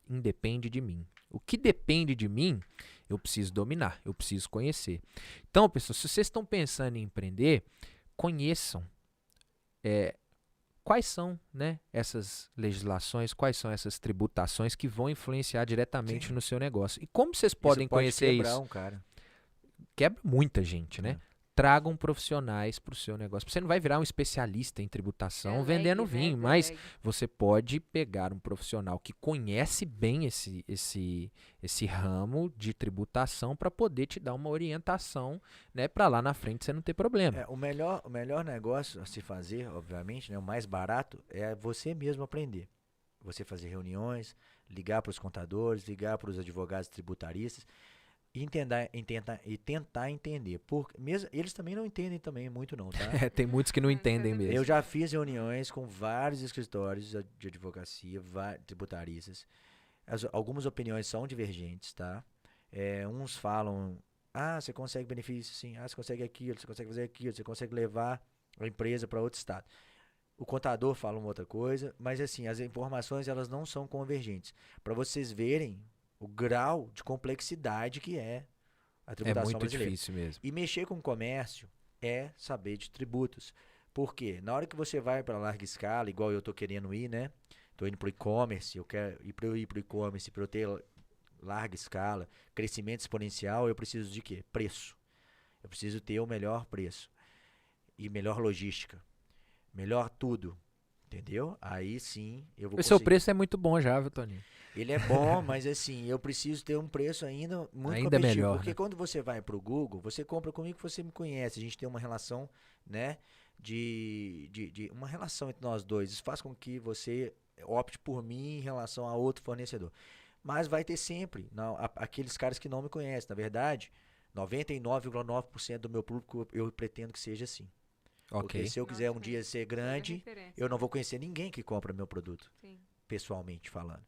Independe de mim. O que depende de mim, eu preciso dominar, eu preciso conhecer. Então, pessoal, se vocês estão pensando em empreender, conheçam quais são, né, essas legislações, quais são essas tributações que vão influenciar diretamente no seu negócio. E como vocês podem conhecer isso? Um cara. Quebra muita gente, né? tragam profissionais para o seu negócio. Você não vai virar um especialista em tributação vendendo vinho, mas você pode pegar um profissional que conhece bem esse ramo de tributação para poder te dar uma orientação, né, para lá na frente você não ter problema. O melhor negócio a se fazer, obviamente, né, o mais barato, é você mesmo aprender. Você fazer reuniões, ligar para os contadores, ligar para os advogados tributaristas e tentar entender. Mesmo, eles também não entendem também muito não, tá? Tem muitos que não entendem mesmo. Eu já fiz reuniões com vários escritórios de advocacia, tributaristas. Algumas opiniões são divergentes, tá? Uns falam, você consegue benefício, sim. Você consegue aquilo, você consegue fazer aquilo, você consegue levar a empresa para outro estado. O contador fala uma outra coisa, mas assim, as informações elas não são convergentes. Para vocês verem o grau de complexidade que é a tributação brasileira. É muito difícil mesmo. E mexer com o comércio é saber de tributos. Por quê? Na hora que você vai para larga escala, igual eu estou querendo ir, né? Estou indo para o e-commerce, para eu ir para o e-commerce, para eu ter larga escala, crescimento exponencial, eu preciso de quê? Preço. Eu preciso ter o melhor preço e melhor logística. Melhor tudo, entendeu? Aí sim eu vou O seu preço é muito bom já, viu, Toninho? Ele é bom, mas assim, eu preciso ter um preço ainda muito ainda competitivo. Melhor, porque né? quando você vai pro Google, você compra comigo que você me conhece. A gente tem uma relação, né, de uma relação entre nós dois. Isso faz com que você opte por mim em relação a outro fornecedor. Mas vai ter sempre aqueles caras que não me conhecem. Na verdade, 99,9% do meu público eu pretendo que seja assim. Ok. Porque se eu quiser um dia ser grande, eu não vou conhecer ninguém que compra meu produto. Sim. Pessoalmente falando.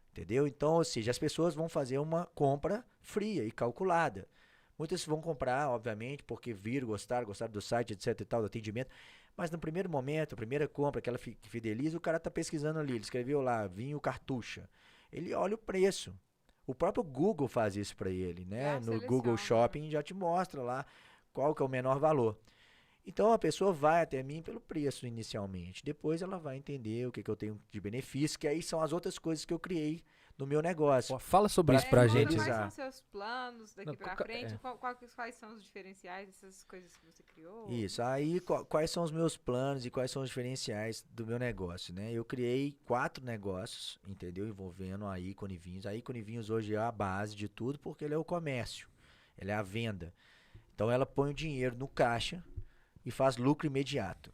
Entendeu? Então, ou seja, as pessoas vão fazer uma compra fria e calculada. Muitas vão comprar, obviamente, porque viram, gostaram do site, etc e tal, do atendimento. Mas no primeiro momento, a primeira compra que ela fideliza, o cara está pesquisando ali. Ele escreveu lá, vinho cartucha. Ele olha o preço. O próprio Google faz isso para ele, né? No Google Shopping já te mostra lá qual que é o menor valor. Então a pessoa vai até mim pelo preço inicialmente. Depois ela vai entender o que eu tenho de benefício, que aí são as outras coisas que eu criei no meu negócio. Fala sobre isso pra gente. Quais são os seus planos daqui pra frente? Quais são os diferenciais dessas coisas que você criou? Isso. Aí quais são os meus planos e quais são os diferenciais do meu negócio, né? Eu criei 4 negócios, entendeu? Envolvendo a Ícone Vinhos. A Ícone Vinhos hoje é a base de tudo porque ele é o comércio. Ele é a venda. Então ela põe o dinheiro no caixa e faz lucro imediato.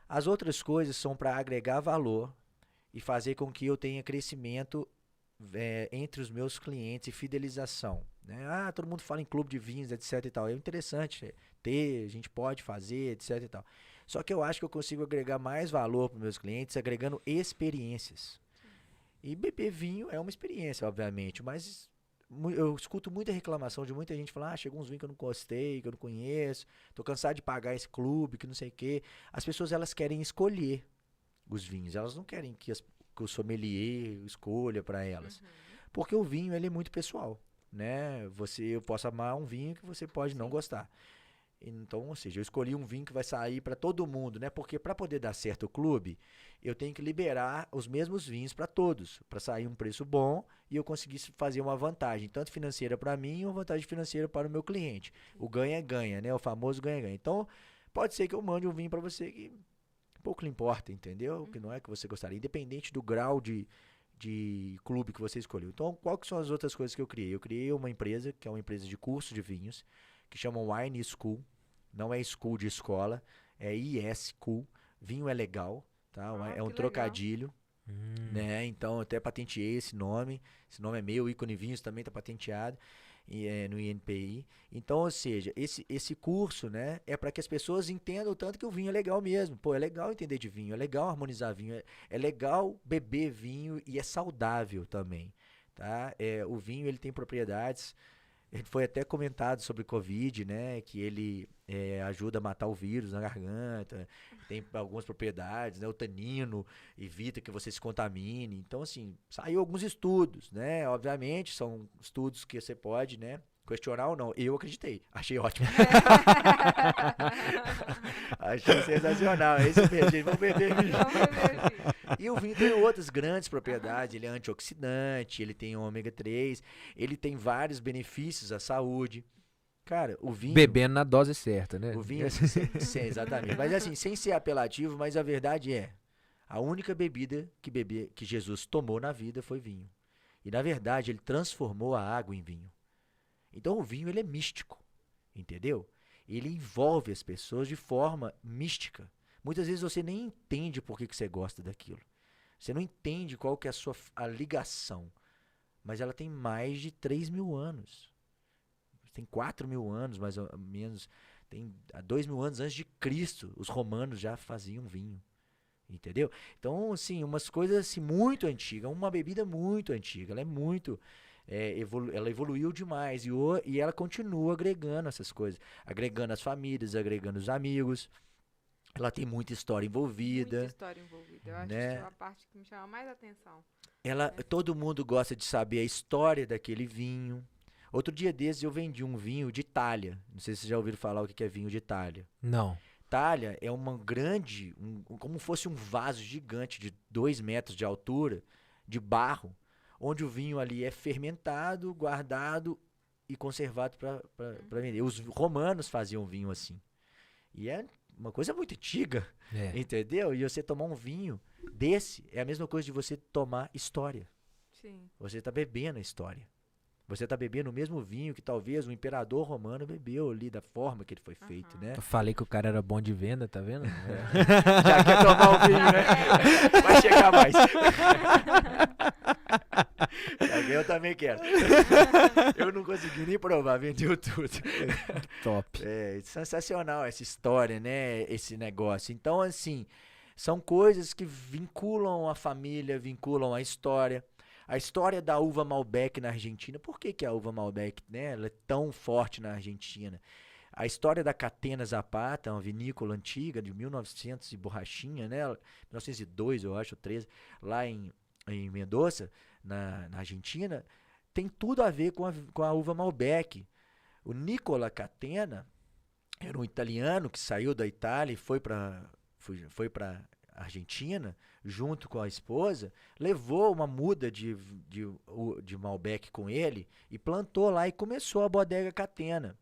As outras coisas são para agregar valor e fazer com que eu tenha crescimento entre os meus clientes e fidelização. Né? Todo mundo fala em clube de vinhos, etc e tal. É interessante ter, a gente pode fazer, etc e tal. Só que eu acho que eu consigo agregar mais valor para os meus clientes agregando experiências. E beber vinho é uma experiência, obviamente, mas eu escuto muita reclamação de muita gente falando, chegou uns vinhos que eu não gostei, que eu não conheço, tô cansado de pagar esse clube, que não sei o quê. As pessoas, elas querem escolher os vinhos, elas não querem que o sommelier escolha para elas. Porque o vinho, ele é muito pessoal, né? Eu posso amar um vinho que você pode não gostar. Então, ou seja, eu escolhi um vinho que vai sair para todo mundo, né? Porque para poder dar certo o clube, eu tenho que liberar os mesmos vinhos para todos, para sair um preço bom e eu conseguir fazer uma vantagem, tanto financeira para mim e uma vantagem financeira para o meu cliente. O ganha-ganha, né? O famoso ganha-ganha. Então, pode ser que eu mande um vinho para você que pouco lhe importa, entendeu? Que não é que você gostaria, independente do grau de clube que você escolheu. Então, qual que são as outras coisas que eu criei? Eu criei uma empresa, que é uma empresa de curso de vinhos, que chama Wine School. Não é school de escola, é IS School. Vinho é legal, tá? É um trocadilho, né? Então, eu até patenteei esse nome. Esse nome é meu, Ícone Vinhos também está patenteado no INPI. Então, ou seja, esse curso, né, é para que as pessoas entendam o tanto que o vinho é legal mesmo. Pô, é legal entender de vinho, é legal harmonizar vinho, é legal beber vinho e é saudável também, tá? O vinho, ele tem propriedades. Foi até comentado sobre Covid, né? Que ele ajuda a matar o vírus na garganta, tem algumas propriedades, né? O tanino evita que você se contamine. Então, assim, saiu alguns estudos, né? Obviamente, são estudos que você pode, né? Questionar ou não. Eu acreditei. Achei ótimo. Achei sensacional. Esse mesmo, gente. Vamos beber vinho. E o vinho tem outras grandes propriedades. Ele é antioxidante, ele tem ômega 3, ele tem vários benefícios à saúde. Cara, o vinho... Bebendo na dose certa, né? O vinho, exatamente. Mas assim, sem ser apelativo, mas a verdade é, a única bebida que Jesus tomou na vida foi vinho. E na verdade, ele transformou a água em vinho. Então o vinho, ele é místico, entendeu? Ele envolve as pessoas de forma mística. Muitas vezes você nem entende por que você gosta daquilo. Você não entende qual que é a ligação. Mas ela tem mais de 3.000 anos. Tem 4.000 anos, mais ou menos. Tem 2.000 anos antes de Cristo, os romanos já faziam vinho. Entendeu? Então, assim, umas coisas assim, muito antigas. Uma bebida muito antiga. Ela é muito... ela evoluiu demais. E ela continua agregando essas coisas. Agregando as famílias, agregando os amigos. Ela tem muita história envolvida. Muita história envolvida. Eu acho né? que isso é a parte que me chama mais atenção. Todo mundo gosta de saber a história daquele vinho. Outro dia desses eu vendi um vinho de Itália. Não sei se vocês já ouviram falar o que é vinho de Itália. Não. Itália é uma grande, como fosse um vaso gigante de 2 metros de altura, de barro, onde o vinho ali é fermentado, guardado e conservado para vender. Os romanos faziam vinho assim. E é uma coisa muito antiga, entendeu? E você tomar um vinho desse é a mesma coisa de você tomar história. Sim. Você está bebendo a história. Você está bebendo o mesmo vinho que talvez o imperador romano bebeu ali, da forma que ele foi feito, né? Eu falei que o cara era bom de venda, tá vendo? Já quer tomar o vinho, né? Vai chegar mais. Eu também quero. Eu não consegui nem provar, vendeu tudo. Top. É sensacional essa história, né? Esse negócio. Então, assim, são coisas que vinculam a família, vinculam a história. A história da uva Malbec na Argentina, por que a uva Malbec, né, ela é tão forte na Argentina? A história da Catena Zapata, uma vinícola antiga de 1900 e borrachinha, né, 1902 eu acho, 13, lá em Mendoza, na Argentina, tem tudo a ver com a uva Malbec. O Nicola Catena era um italiano que saiu da Itália e foi para Argentina, junto com a esposa, levou uma muda de Malbec com ele e plantou lá e começou a Bodega Catena.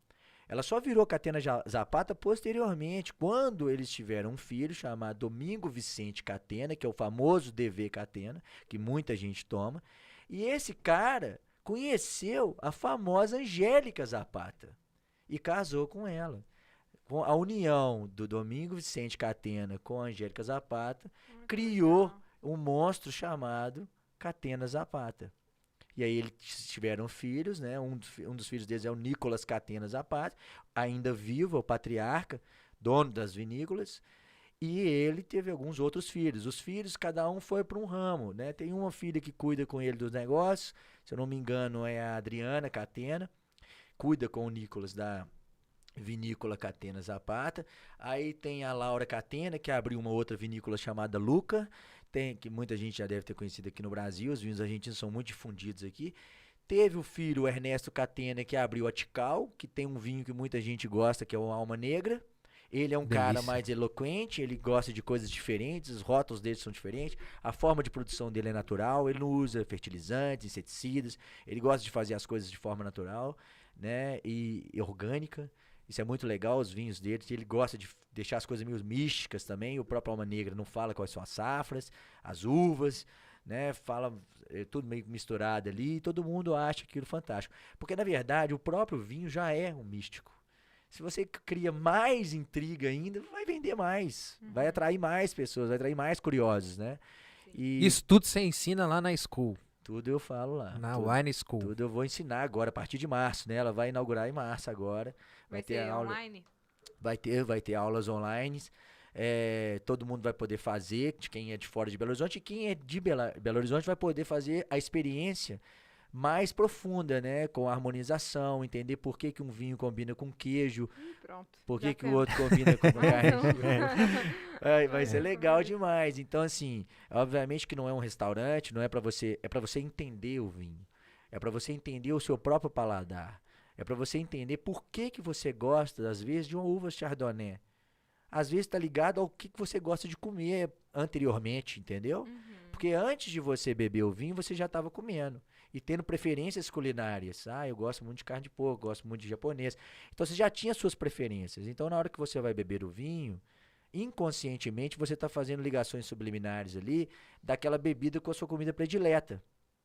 Ela só virou Catena Zapata posteriormente, quando eles tiveram um filho chamado Domingo Vicente Catena, que é o famoso DV Catena, que muita gente toma, e esse cara conheceu a famosa Angélica Zapata e casou com ela. Com a união do Domingo Vicente Catena com a Angélica Zapata, criou um monstro chamado Catena Zapata. E aí eles tiveram filhos, né? Um dos filhos deles é o Nicolas Catena Zapata, ainda vivo, é o patriarca, dono das vinícolas, e ele teve alguns outros filhos. Os filhos, cada um foi para um ramo, né? Tem uma filha que cuida com ele dos negócios, se eu não me engano é a Adriana Catena, cuida com o Nicolas da vinícola Catena Zapata. Aí tem a Laura Catena, que abriu uma outra vinícola chamada Luca, que muita gente já deve ter conhecido aqui no Brasil, os vinhos argentinos são muito difundidos aqui. Teve o filho Ernesto Catena, que abriu a Tikal, que tem um vinho que muita gente gosta, que é o Alma Negra. Ele é um cara mais eloquente, ele gosta de coisas diferentes, os rótulos dele são diferentes, a forma de produção dele é natural, ele não usa fertilizantes, inseticidas, ele gosta de fazer as coisas de forma natural, né, e orgânica. Isso é muito legal, os vinhos dele. Ele gosta de deixar as coisas meio místicas também. O próprio Alma Negra não fala quais são as safras, as uvas, né? Fala tudo meio misturado ali. E todo mundo acha aquilo fantástico. Porque, na verdade, o próprio vinho já é um místico. Se você cria mais intriga ainda, vai vender mais. Vai atrair mais pessoas, vai atrair mais curiosos, né? E isso tudo você ensina lá na school. Tudo eu falo lá. Na Wine School. Tudo eu vou ensinar agora, a partir de março, né? Ela vai inaugurar em março agora. Vai ter aula online? Vai ter aulas online. Todo mundo vai poder fazer, de quem é de fora de Belo Horizonte. E quem é de Belo Horizonte vai poder fazer a experiência mais profunda, né? Com a harmonização, entender por que um vinho combina com queijo. Pronto. Por que o outro combina com carne. Vai ser legal demais. Então, assim, obviamente que não é um restaurante, não é para você, é para você entender o vinho. É para você entender o seu próprio paladar. É para você entender por que você gosta, às vezes, de uma uva Chardonnay. Às vezes está ligado ao que você gosta de comer anteriormente, entendeu? Porque antes de você beber o vinho, você já estava comendo. e tendo preferências culinárias. Ah, eu gosto muito de carne de porco, gosto muito de japonês. Então você já tinha suas preferências. Então na hora que você vai beber o vinho, inconscientemente você está fazendo ligações subliminares ali daquela bebida com a sua comida predileta.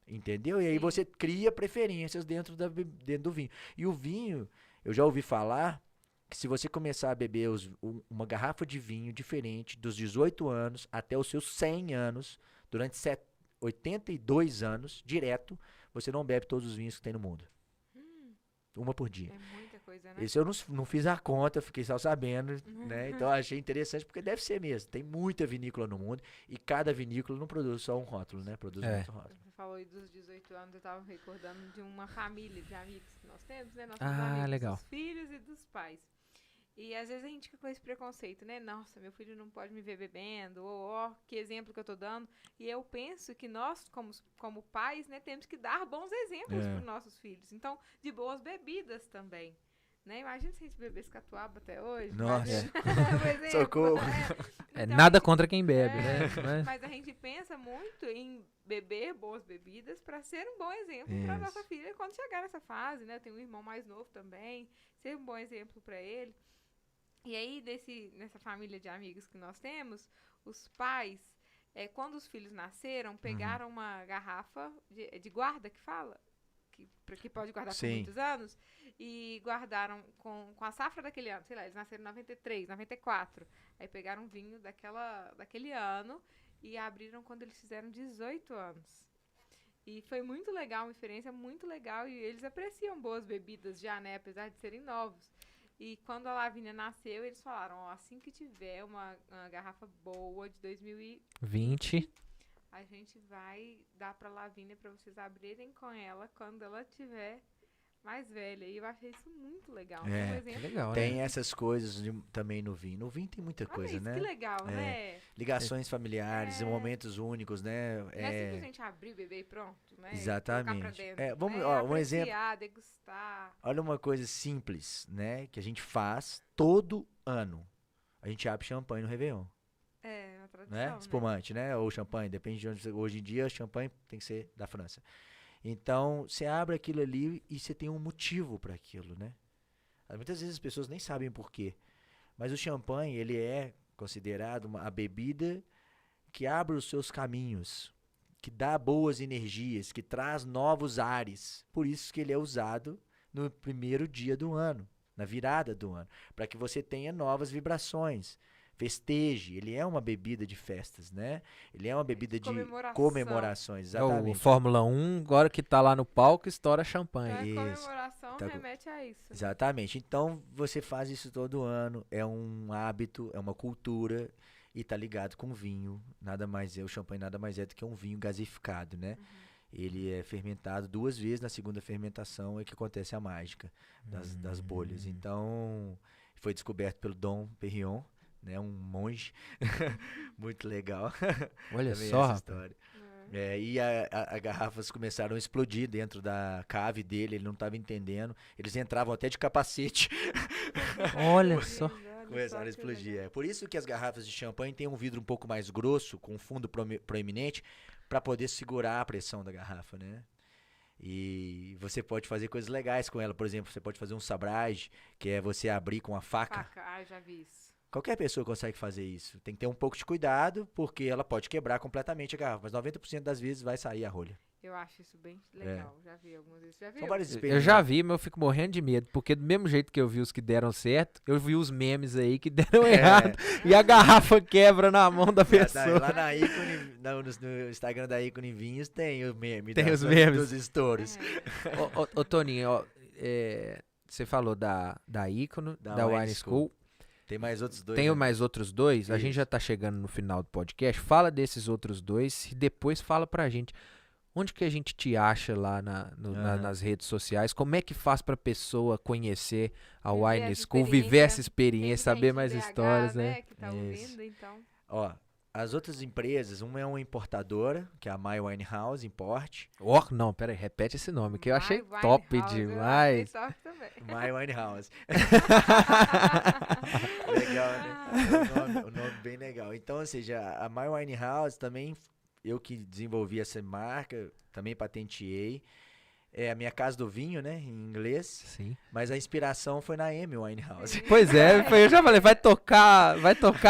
Entendeu? E aí Sim. você cria preferências dentro do vinho. E o vinho, eu já ouvi falar que se você começar a beber uma garrafa de vinho diferente dos 18 anos até os seus 100 anos, durante 82 anos, direto, você não bebe todos os vinhos que tem no mundo. Uma por dia. É muita coisa, né? Isso eu não fiz a conta, fiquei só sabendo, né? Então eu achei interessante, porque deve ser mesmo. Tem muita vinícola no mundo e cada vinícola não produz só um rótulo, né? Produz muito rótulo. Você falou aí dos 18 anos, eu tava recordando de uma família de amigos que nós temos, né? Nossos Ah, amigos, legal. dos filhos e dos pais. E às vezes a gente fica com esse preconceito, né? Nossa, meu filho não pode me ver bebendo, ou ó, que exemplo que eu tô dando. E eu penso que nós, como pais, né, temos que dar bons exemplos para os nossos filhos. Então, de boas bebidas também. Né? Imagina se a gente bebesse catuaba até hoje. Nossa. Por exemplo, Socorro. Então, Nada a gente- contra quem bebe, é, né? Mas a gente pensa muito em beber boas bebidas para ser um bom exemplo para Isso. nossa filha quando chegar nessa fase, né? Eu tenho um irmão mais novo também, ser um bom exemplo para ele. E aí, nessa família de amigos que nós temos, os pais, quando os filhos nasceram, pegaram uma garrafa de guarda, que fala, que pode guardar por Sim. muitos anos, e guardaram com a safra daquele ano. Sei lá, eles nasceram em 93, 94. Aí pegaram um vinho daquele ano e abriram quando eles fizeram 18 anos. E foi muito legal, uma experiência muito legal. E eles apreciam boas bebidas já, né? Apesar de serem novos. E quando a Lavínia nasceu, eles falaram, ó, assim que tiver uma garrafa boa de 2020, 20. a gente vai dar pra Lavínia pra vocês abrirem com ela quando ela tiver mais velha. E eu achei isso muito legal. Foi um É, exemplo. legal, Tem né? essas coisas também no vinho. No vinho tem muita Olha coisa, isso, né? que legal, né? Ligações familiares, É. momentos únicos, né? Não é simplesmente abrir, beber e pronto, né? Exatamente. Colocar pra dentro, Vamos, né? ó, um exemplo. Apreciar, degustar. Olha uma coisa simples, né? Que a gente faz todo ano. A gente abre champanhe no Réveillon, É, uma tradição, né? né? Espumante, né? Ou champanhe, depende de onde você... Hoje em dia, champanhe tem que ser da França. Então, você abre aquilo ali e você tem um motivo para aquilo, né? Muitas vezes as pessoas nem sabem por quê. Mas o champanhe, ele é considerado a bebida que abre os seus caminhos, que dá boas energias, que traz novos ares. Por isso que ele é usado no primeiro dia do ano, na virada do ano, para que você tenha novas vibrações. Festeje, ele é uma bebida de festas, né? Ele é uma bebida de comemorações, É o exatamente. Fórmula 1, agora que tá lá no palco, estoura Então, champanhe. a Isso. comemoração Tá com- remete a isso. Exatamente. Então, você faz isso todo ano, é um hábito, é uma cultura e tá ligado com vinho. Nada mais é, o champanhe nada mais é do que um vinho gasificado, né? Ele é fermentado 2 vezes, na segunda fermentação é que acontece a mágica das bolhas. Então, foi descoberto pelo Dom Perignon, né? Um monge. Muito legal. Olha Também só, essa rapaz. história. E as garrafas começaram a explodir dentro da cave dele, ele não estava entendendo. Eles entravam até de capacete, Olha só. começaram a explodir. É por isso que as garrafas de champanhe têm um vidro um pouco mais grosso, com um fundo proeminente, para poder segurar a pressão da garrafa, né? E você pode fazer coisas legais com ela. Por exemplo, você pode fazer um sabrage, que é você abrir com a faca. Já vi isso. Qualquer pessoa consegue fazer isso. Tem que ter um pouco de cuidado, porque ela pode quebrar completamente a garrafa. Mas 90% das vezes vai sair a rolha. Eu acho isso bem legal. Já vi algumas vezes. Já vi São várias Eu experiências. já vi, mas eu fico morrendo de medo, porque do mesmo jeito que eu vi os que deram certo, eu vi os memes aí que deram errado e a garrafa quebra na mão da pessoa. Lá na ícone, no Instagram da Ícone Vinhos tem o meme. Tem os memes. Dos estouros. Ô, Toninho, ó, você falou da Ícone, da Wine School. Tem mais outros dois. Tem né? mais outros dois? A Isso. gente já tá chegando no final do podcast. Fala desses outros dois e depois fala pra gente onde que a gente te acha lá nas redes sociais. Como é que faz pra pessoa conhecer a Viver Wine essa School, viver essa Tem experiência, saber gente mais BH, histórias, né? Que tá Isso. ouvindo, então. Ó, as outras empresas, uma é uma importadora, que é a My Wine House Import. Ó, não, pera aí, repete esse nome, que eu achei My Wine top House, eu demais. achei top também. My Wine House. Legal, né? O nome bem legal. Então, ou seja, a My Wine House também, eu que desenvolvi essa marca, também patenteei. É a minha casa do vinho, né, em inglês. Sim. Mas a inspiração foi na Amy Winehouse. Pois é, eu já falei, vai tocar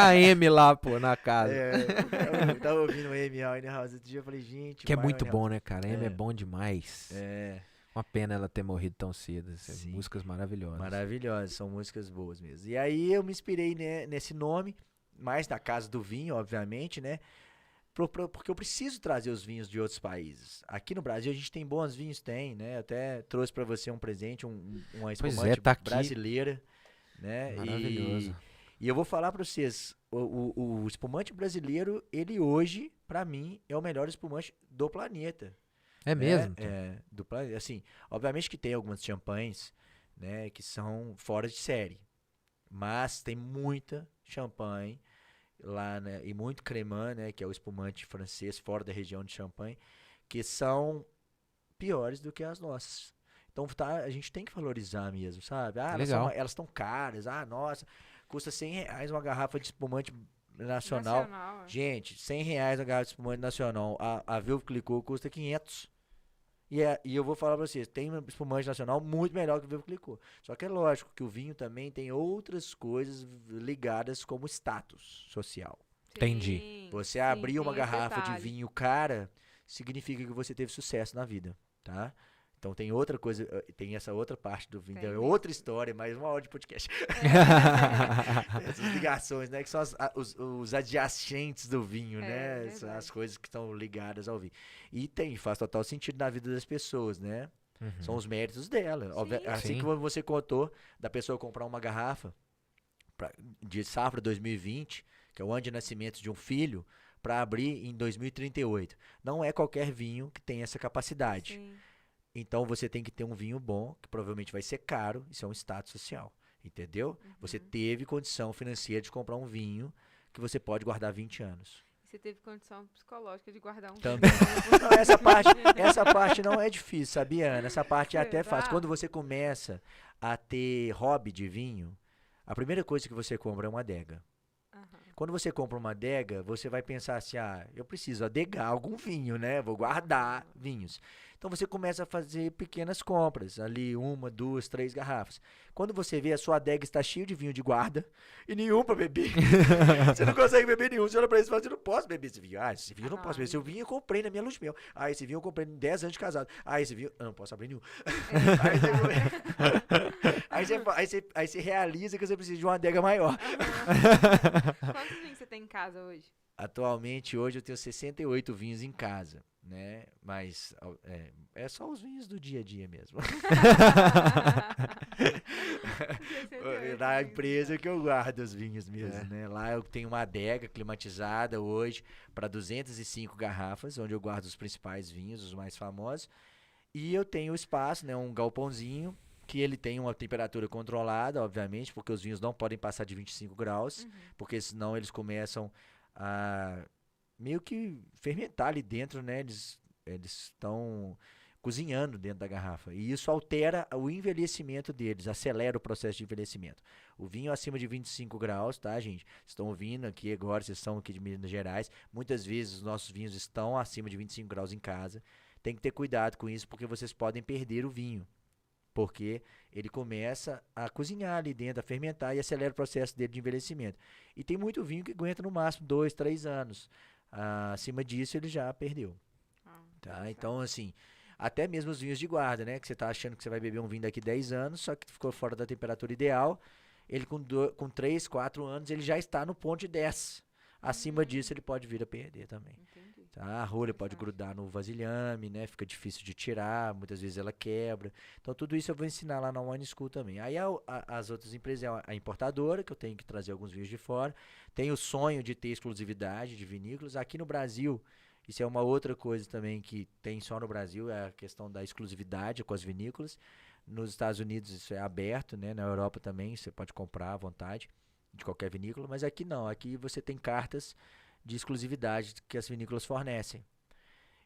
a M lá, pô, na casa. Eu tava ouvindo Amy Winehouse outro dia, eu falei, gente... Que é Amy muito Winehouse. bom, né, cara? A M é bom demais. É, Uma pena ela ter morrido tão cedo. Sim. Músicas maravilhosas. maravilhosas, são músicas boas mesmo. E aí eu me inspirei nesse nome, mais da casa do vinho, obviamente, né? Porque eu preciso trazer os vinhos de outros países. Aqui no Brasil a gente tem bons vinhos, tem, né? Até trouxe pra você um presente, uma espumante tá aqui. brasileira, né? Maravilhoso. E eu vou falar pra vocês, o espumante brasileiro, ele hoje, pra mim, é o melhor espumante do planeta. É né? mesmo? Do planeta. Assim, obviamente que tem algumas champanhes, né, que são fora de série. Mas tem muita champanhe lá, né, e muito cremant, né, que é o espumante francês fora da região de Champagne, que são piores do que as nossas. Então a gente tem que valorizar mesmo, sabe? Legal. Elas estão caras, nossa, custa R$100 uma garrafa de espumante nacional. Gente, R$100 uma garrafa de espumante nacional. A Veuve Clicquot custa 500. E eu vou falar pra vocês, tem um espumante nacional muito melhor que o Veuve Clicquot. Só que é lógico que o vinho também tem outras coisas ligadas como status social. Entendi. Você abrir uma garrafa de vinho cara, significa que você teve sucesso na vida, tá? Então tem outra coisa, tem essa outra parte do vinho, é outra história, mais uma hora de podcast. Essas ligações, né? Que são os adjacentes do vinho, né? São as coisas que estão ligadas ao vinho. E faz total sentido na vida das pessoas, né? Uhum. São os méritos dela. Assim Sim. que você contou da pessoa comprar uma garrafa de safra 2020, que é o ano de nascimento de um filho, para abrir em 2038. Não é qualquer vinho que tem essa capacidade. Sim. Então você tem que ter um vinho bom, que provavelmente vai ser caro, isso é um status social, entendeu? Você teve condição financeira de comprar um vinho que você pode guardar 20 anos. Você teve condição psicológica de guardar um Também. Não, essa parte não é difícil, sabia, Ana? Essa parte é até fácil. Quando você começa a ter hobby de vinho, a primeira coisa que você compra é uma adega. Quando você compra uma adega, você vai pensar assim, eu preciso adegar algum vinho, né? Vou guardar vinhos. Então você começa a fazer pequenas compras, ali 1, 2, 3 garrafas. Quando você vê, a sua adega está cheia de vinho de guarda e nenhum para beber. Você não consegue beber nenhum. Você olha para isso e fala, eu não posso beber esse vinho. Esse vinho eu não posso beber. Esse vinho eu comprei na minha lua de mel. Esse vinho eu comprei em 10 anos de casado. Esse vinho eu não posso abrir nenhum. Aí você realiza que você precisa de uma adega maior. Quantos vinhos você tem em casa hoje? Atualmente, hoje eu tenho 68 vinhos em casa, né? Mas é só os vinhos do dia a dia mesmo. Na empresa que eu guardo os vinhos mesmo, né? Lá eu tenho uma adega climatizada hoje para 205 garrafas, onde eu guardo os principais vinhos, os mais famosos. E eu tenho espaço, né? Um galpãozinho, que ele tem uma temperatura controlada, obviamente, porque os vinhos não podem passar de 25 graus, porque senão eles começam a meio que fermentar ali dentro, né? Eles estão cozinhando dentro da garrafa. E isso altera o envelhecimento deles, acelera o processo de envelhecimento. O vinho acima de 25 graus, tá, gente? Vocês estão ouvindo aqui agora, vocês são aqui de Minas Gerais. Muitas vezes os nossos vinhos estão acima de 25 graus em casa. Tem que ter cuidado com isso, porque vocês podem perder o vinho. Porque ele começa a cozinhar ali dentro, a fermentar e acelera o processo dele de envelhecimento. E tem muito vinho que aguenta no máximo 2, 3 anos. Acima disso ele já perdeu. Tá? Então, assim, até mesmo os vinhos de guarda, né? Que você está achando que você vai beber um vinho daqui 10 anos, só que ficou fora da temperatura ideal. Ele com 3, 4 anos, ele já está no ponto de 10. Acima disso ele pode vir a perder também. Tá? A rolha pode grudar no vasilhame, né? Fica difícil de tirar, muitas vezes ela quebra. Então tudo isso eu vou ensinar lá na Wine School também. Aí as outras empresas, a importadora, que eu tenho que trazer alguns vinhos de fora. Tem o sonho de ter exclusividade de vinícolas. Aqui no Brasil, isso é uma outra coisa também que tem só no Brasil, é a questão da exclusividade com as vinícolas. Nos Estados Unidos isso é aberto, né? Na Europa também você pode comprar à vontade de qualquer vinícola, mas aqui não. Aqui você tem cartas de exclusividade que as vinícolas fornecem.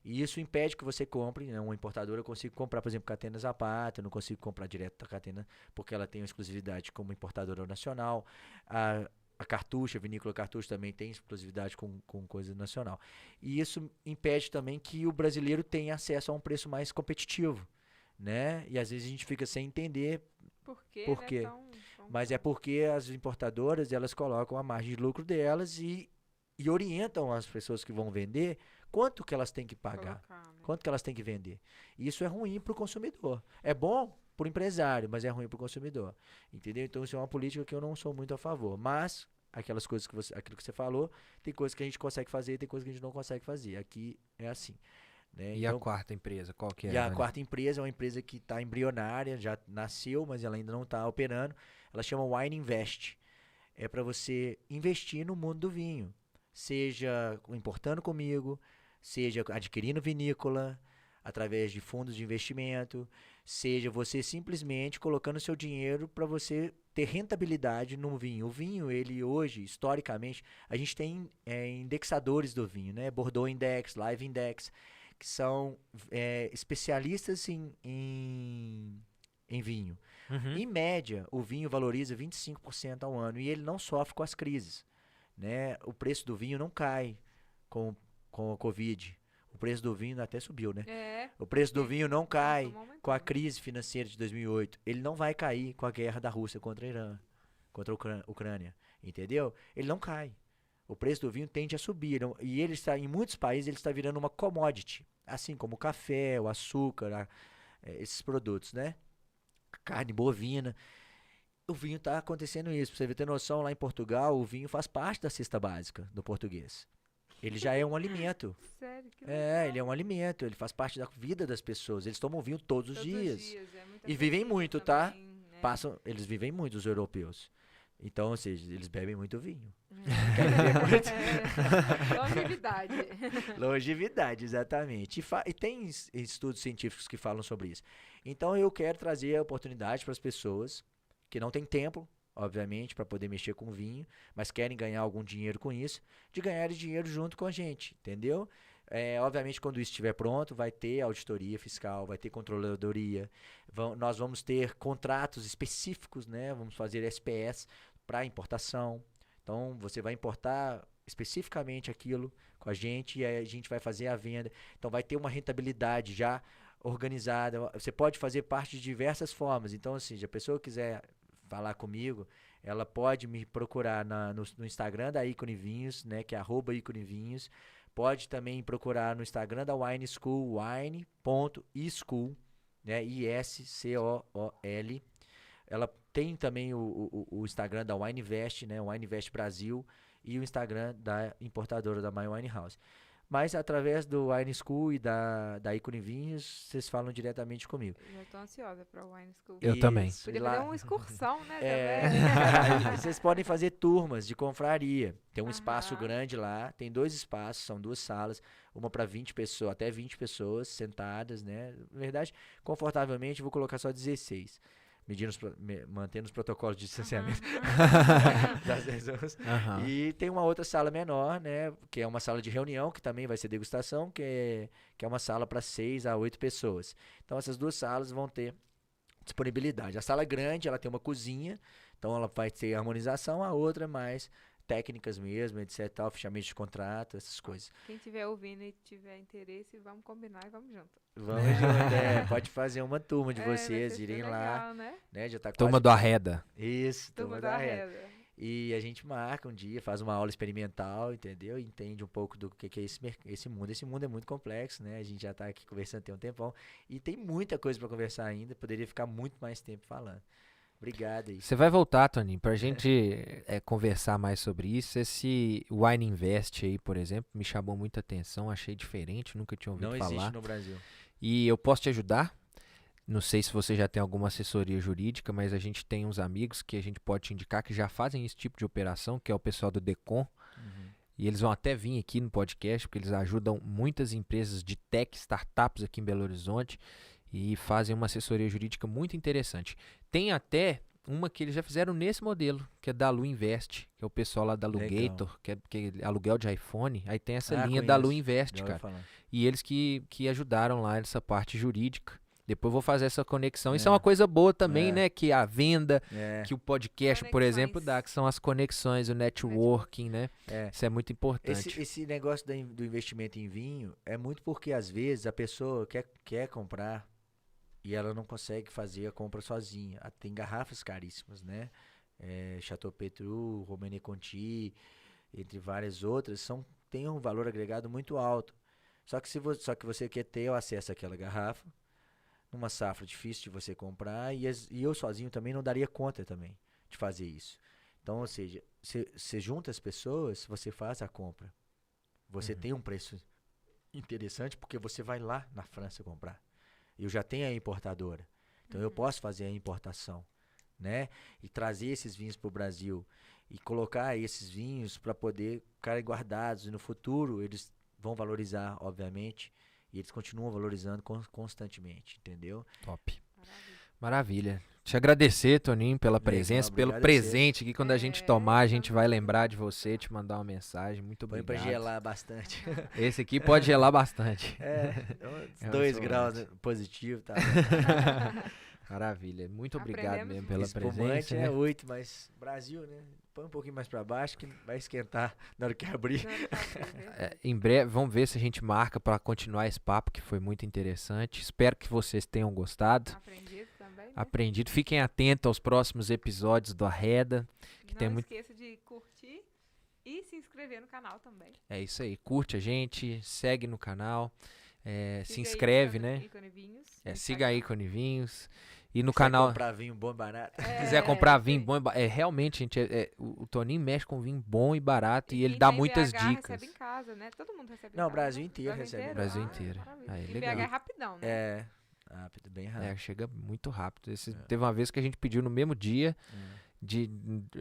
E isso impede que você compre, né? Uma importadora eu consigo comprar, por exemplo, Catena Zapata, eu não consigo comprar direto da Catena porque ela tem uma exclusividade como importadora nacional. A Cartucho, a Vinícola Cartucho também tem exclusividade com coisa nacional. E isso impede também que o brasileiro tenha acesso a um preço mais competitivo, né? E às vezes a gente fica sem entender Por quê, por né? quê. Tão Mas é porque as importadoras, elas colocam a margem de lucro delas e orientam as pessoas que vão vender quanto que elas têm que pagar, colocar, né? quanto que elas têm que vender. E isso é ruim para o consumidor. É bom para o empresário, mas é ruim para o consumidor. Entendeu? Então isso é uma política que eu não sou muito a favor. Mas aquelas coisas que aquilo que você falou, tem coisas que a gente consegue fazer, tem coisas que a gente não consegue fazer. Aqui é assim. Né? E Então, a quarta empresa, qual que é? e a Rony? quarta empresa é uma empresa que está embrionária, já nasceu, mas ela ainda não está operando. Ela chama Wine Invest. É para você investir no mundo do vinho. Seja importando comigo, seja adquirindo vinícola, através de fundos de investimento, seja você simplesmente colocando seu dinheiro para você ter rentabilidade no vinho. O vinho, ele hoje, historicamente, a gente tem indexadores do vinho, né? Bordeaux Index, Live Index, que são especialistas em vinho. Uhum. Em média, o vinho valoriza 25% ao ano e ele não sofre com as crises, né? O preço do vinho não cai com a Covid. O preço do vinho até subiu, né? O preço do vinho não cai com a crise financeira de 2008. Ele não vai cair com a guerra da Rússia contra a Irã, contra a Ucrânia, entendeu? Ele não cai. O preço do vinho tende a subir. E ele está, em muitos países, ele está virando uma commodity, assim como o café, o açúcar, esses produtos, né? Carne bovina. O vinho está acontecendo isso. Pra você ter noção, lá em Portugal, o vinho faz parte da cesta básica do português. Ele já é um alimento. Sério? Que legal. Ele é um alimento. Ele faz parte da vida das pessoas. Eles tomam vinho todos os Todos dias. muita E vivem bebida muito, tá? também, né? Eles vivem muito, os europeus. Então, ou seja, eles bebem muito vinho. Querem ver muito. Longevidade. Longevidade, exatamente. E tem estudos científicos que falam sobre isso. Então, eu quero trazer a oportunidade para as pessoas que não têm tempo, obviamente, para poder mexer com vinho, mas querem ganhar algum dinheiro com isso, de ganhar dinheiro junto com a gente, entendeu? Obviamente, quando isso estiver pronto, vai ter auditoria fiscal, vai ter controladoria, nós vamos ter contratos específicos, né? Vamos fazer SPS para importação. Então, você vai importar especificamente aquilo com a gente e a gente vai fazer a venda. Então, vai ter uma rentabilidade já organizada. Você pode fazer parte de diversas formas. Então, assim, se a pessoa quiser falar comigo, ela pode me procurar no Instagram da Ícone Vinhos, né, que é @íconevinhos. Pode também procurar no Instagram da Wine School, wine.school, né, ISCOOL. Ela tem também o Instagram da Wine Invest, né, Wine Invest Brasil, e o Instagram da importadora da My Wine House. Mas através do Wine School e da Ícone Vinhos, vocês falam diretamente comigo. Eu tô ansiosa pra Wine School. Eu também. Podia fazer uma excursão, né? Aí vocês podem fazer turmas de confraria. Tem um espaço grande lá, tem 2 espaços, são 2 salas, uma para 20 pessoas, até 20 pessoas sentadas, né? Na verdade, confortavelmente, vou colocar só 16. Mantendo os protocolos de distanciamento das pessoas. E tem uma outra sala menor, né, que é uma sala de reunião, que também vai ser degustação, que é uma sala para 6 a 8 pessoas. Então essas 2 salas vão ter disponibilidade. A sala grande, ela tem uma cozinha, então ela vai ter harmonização, a outra é mais técnicas mesmo, etc, tal, fechamento de contrato, essas coisas. Quem estiver ouvindo e tiver interesse, vamos combinar e vamos junto. Vamos junto, pode fazer uma turma de vocês, vai irem ser lá, legal, né? Já tá Turma do Arreda. Isso, Turma da Reda. E a gente marca um dia, faz uma aula experimental, entendeu? Entende um pouco do que é esse mundo. Esse mundo é muito complexo, né? A gente já tá aqui conversando tem um tempão. E tem muita coisa para conversar ainda, poderia ficar muito mais tempo falando. Obrigado aí. Você vai voltar, Toninho, pra gente conversar mais sobre isso. Esse Wine Invest aí, por exemplo, me chamou muita atenção, achei diferente, nunca tinha ouvido falar. Não existe no Brasil. E eu posso te ajudar? Não sei se você já tem alguma assessoria jurídica, mas a gente tem uns amigos que a gente pode te indicar que já fazem esse tipo de operação, que é o pessoal do Decon. E eles vão até vir aqui no podcast, porque eles ajudam muitas empresas de tech, startups aqui em Belo Horizonte, e fazem uma assessoria jurídica muito interessante. Tem até uma que eles já fizeram nesse modelo, que é da Lu Invest, que é o pessoal lá da Alugator, que é aluguel de iPhone. Aí tem essa linha da Lu Invest, cara. E eles que ajudaram lá essa parte jurídica. Depois eu vou fazer essa conexão. Isso é uma coisa boa também, É. né? Que a venda, É, que o podcast, por exemplo, Conexões. dá, que são as conexões, o networking, né? é. Isso é muito importante. Esse negócio do investimento em vinho é muito porque, às vezes, a pessoa quer comprar e ela não consegue fazer a compra sozinha. Tem garrafas caríssimas, né? Chateau Petrus, Romanée Conti, entre várias outras, tem um valor agregado muito alto. Só que você quer ter o acesso àquela garrafa, numa safra difícil de você comprar, e eu sozinho também não daria conta também de fazer isso. Então, ou seja, você junta as pessoas, você faz a compra. Você tem um preço interessante porque você vai lá na França comprar. Eu já tenho a importadora. Então eu posso fazer a importação, né? E trazer esses vinhos para o Brasil e colocar esses vinhos para poder ficarem guardados. E no futuro eles vão valorizar, obviamente. E eles continuam valorizando constantemente, entendeu? Top. Maravilha. Maravilha. Te agradecer, Toninho, pela Bem, presença, não, pelo obrigado a você. presente aqui. Quando a gente tomar, a gente vai lembrar de você, te mandar uma mensagem. Muito Põe para obrigado. gelar bastante. Esse aqui pode gelar bastante. Uns É um 2 graus espumante. positivo, tá? Maravilha. Muito obrigado Aprendemos mesmo pela Espumante presença. é Né? 8, mas Brasil, né? Põe um pouquinho mais para baixo que vai esquentar na hora que abrir. Não, tá bem, né? Em breve, vamos ver se a gente marca para continuar esse papo, que foi muito interessante. Espero que vocês tenham gostado, Aprendido também, né? aprendido. Fiquem atentos aos próximos episódios do Arreda. Que Não tem muito... esqueça de curtir e se inscrever no canal também. É isso aí. Curte a gente, segue no canal, se Siga aí inscreve, Ícone- né? Ícone Vinhos no Siga aí, Instagram. Ícone Vinhos. E no Quiser canal, comprar vinho bom e barato. quiser comprar isso vinho aí. bom, realmente, gente, o Toninho mexe com vinho bom e barato e ele quem dá tá em muitas BH dicas. recebe em casa, né? Todo mundo recebe em Não, o casa. Brasil né? inteiro recebe em Brasil Ah, inteiro. maravilha. Aí, Em legal. BH é rapidão, né? É, rápido, bem rápido. Chega muito rápido. Teve uma vez que a gente pediu no mesmo dia,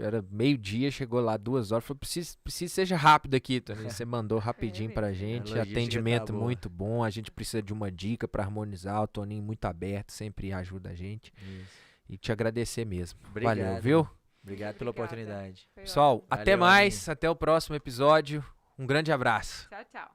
era meio-dia, chegou lá 2 horas, falou, preciso que seja rápido aqui, Toninho. Você mandou rapidinho mesmo. pra gente, A logística atendimento tá boa. muito bom, a gente precisa de uma dica pra harmonizar, o Toninho muito aberto, sempre ajuda a gente. Isso. E te agradecer mesmo. Obrigado. Valeu, viu? Obrigado pela Obrigada. oportunidade. Foi Pessoal, ótimo. até Valeu, mais, até o próximo episódio. Um grande abraço. Tchau, tchau.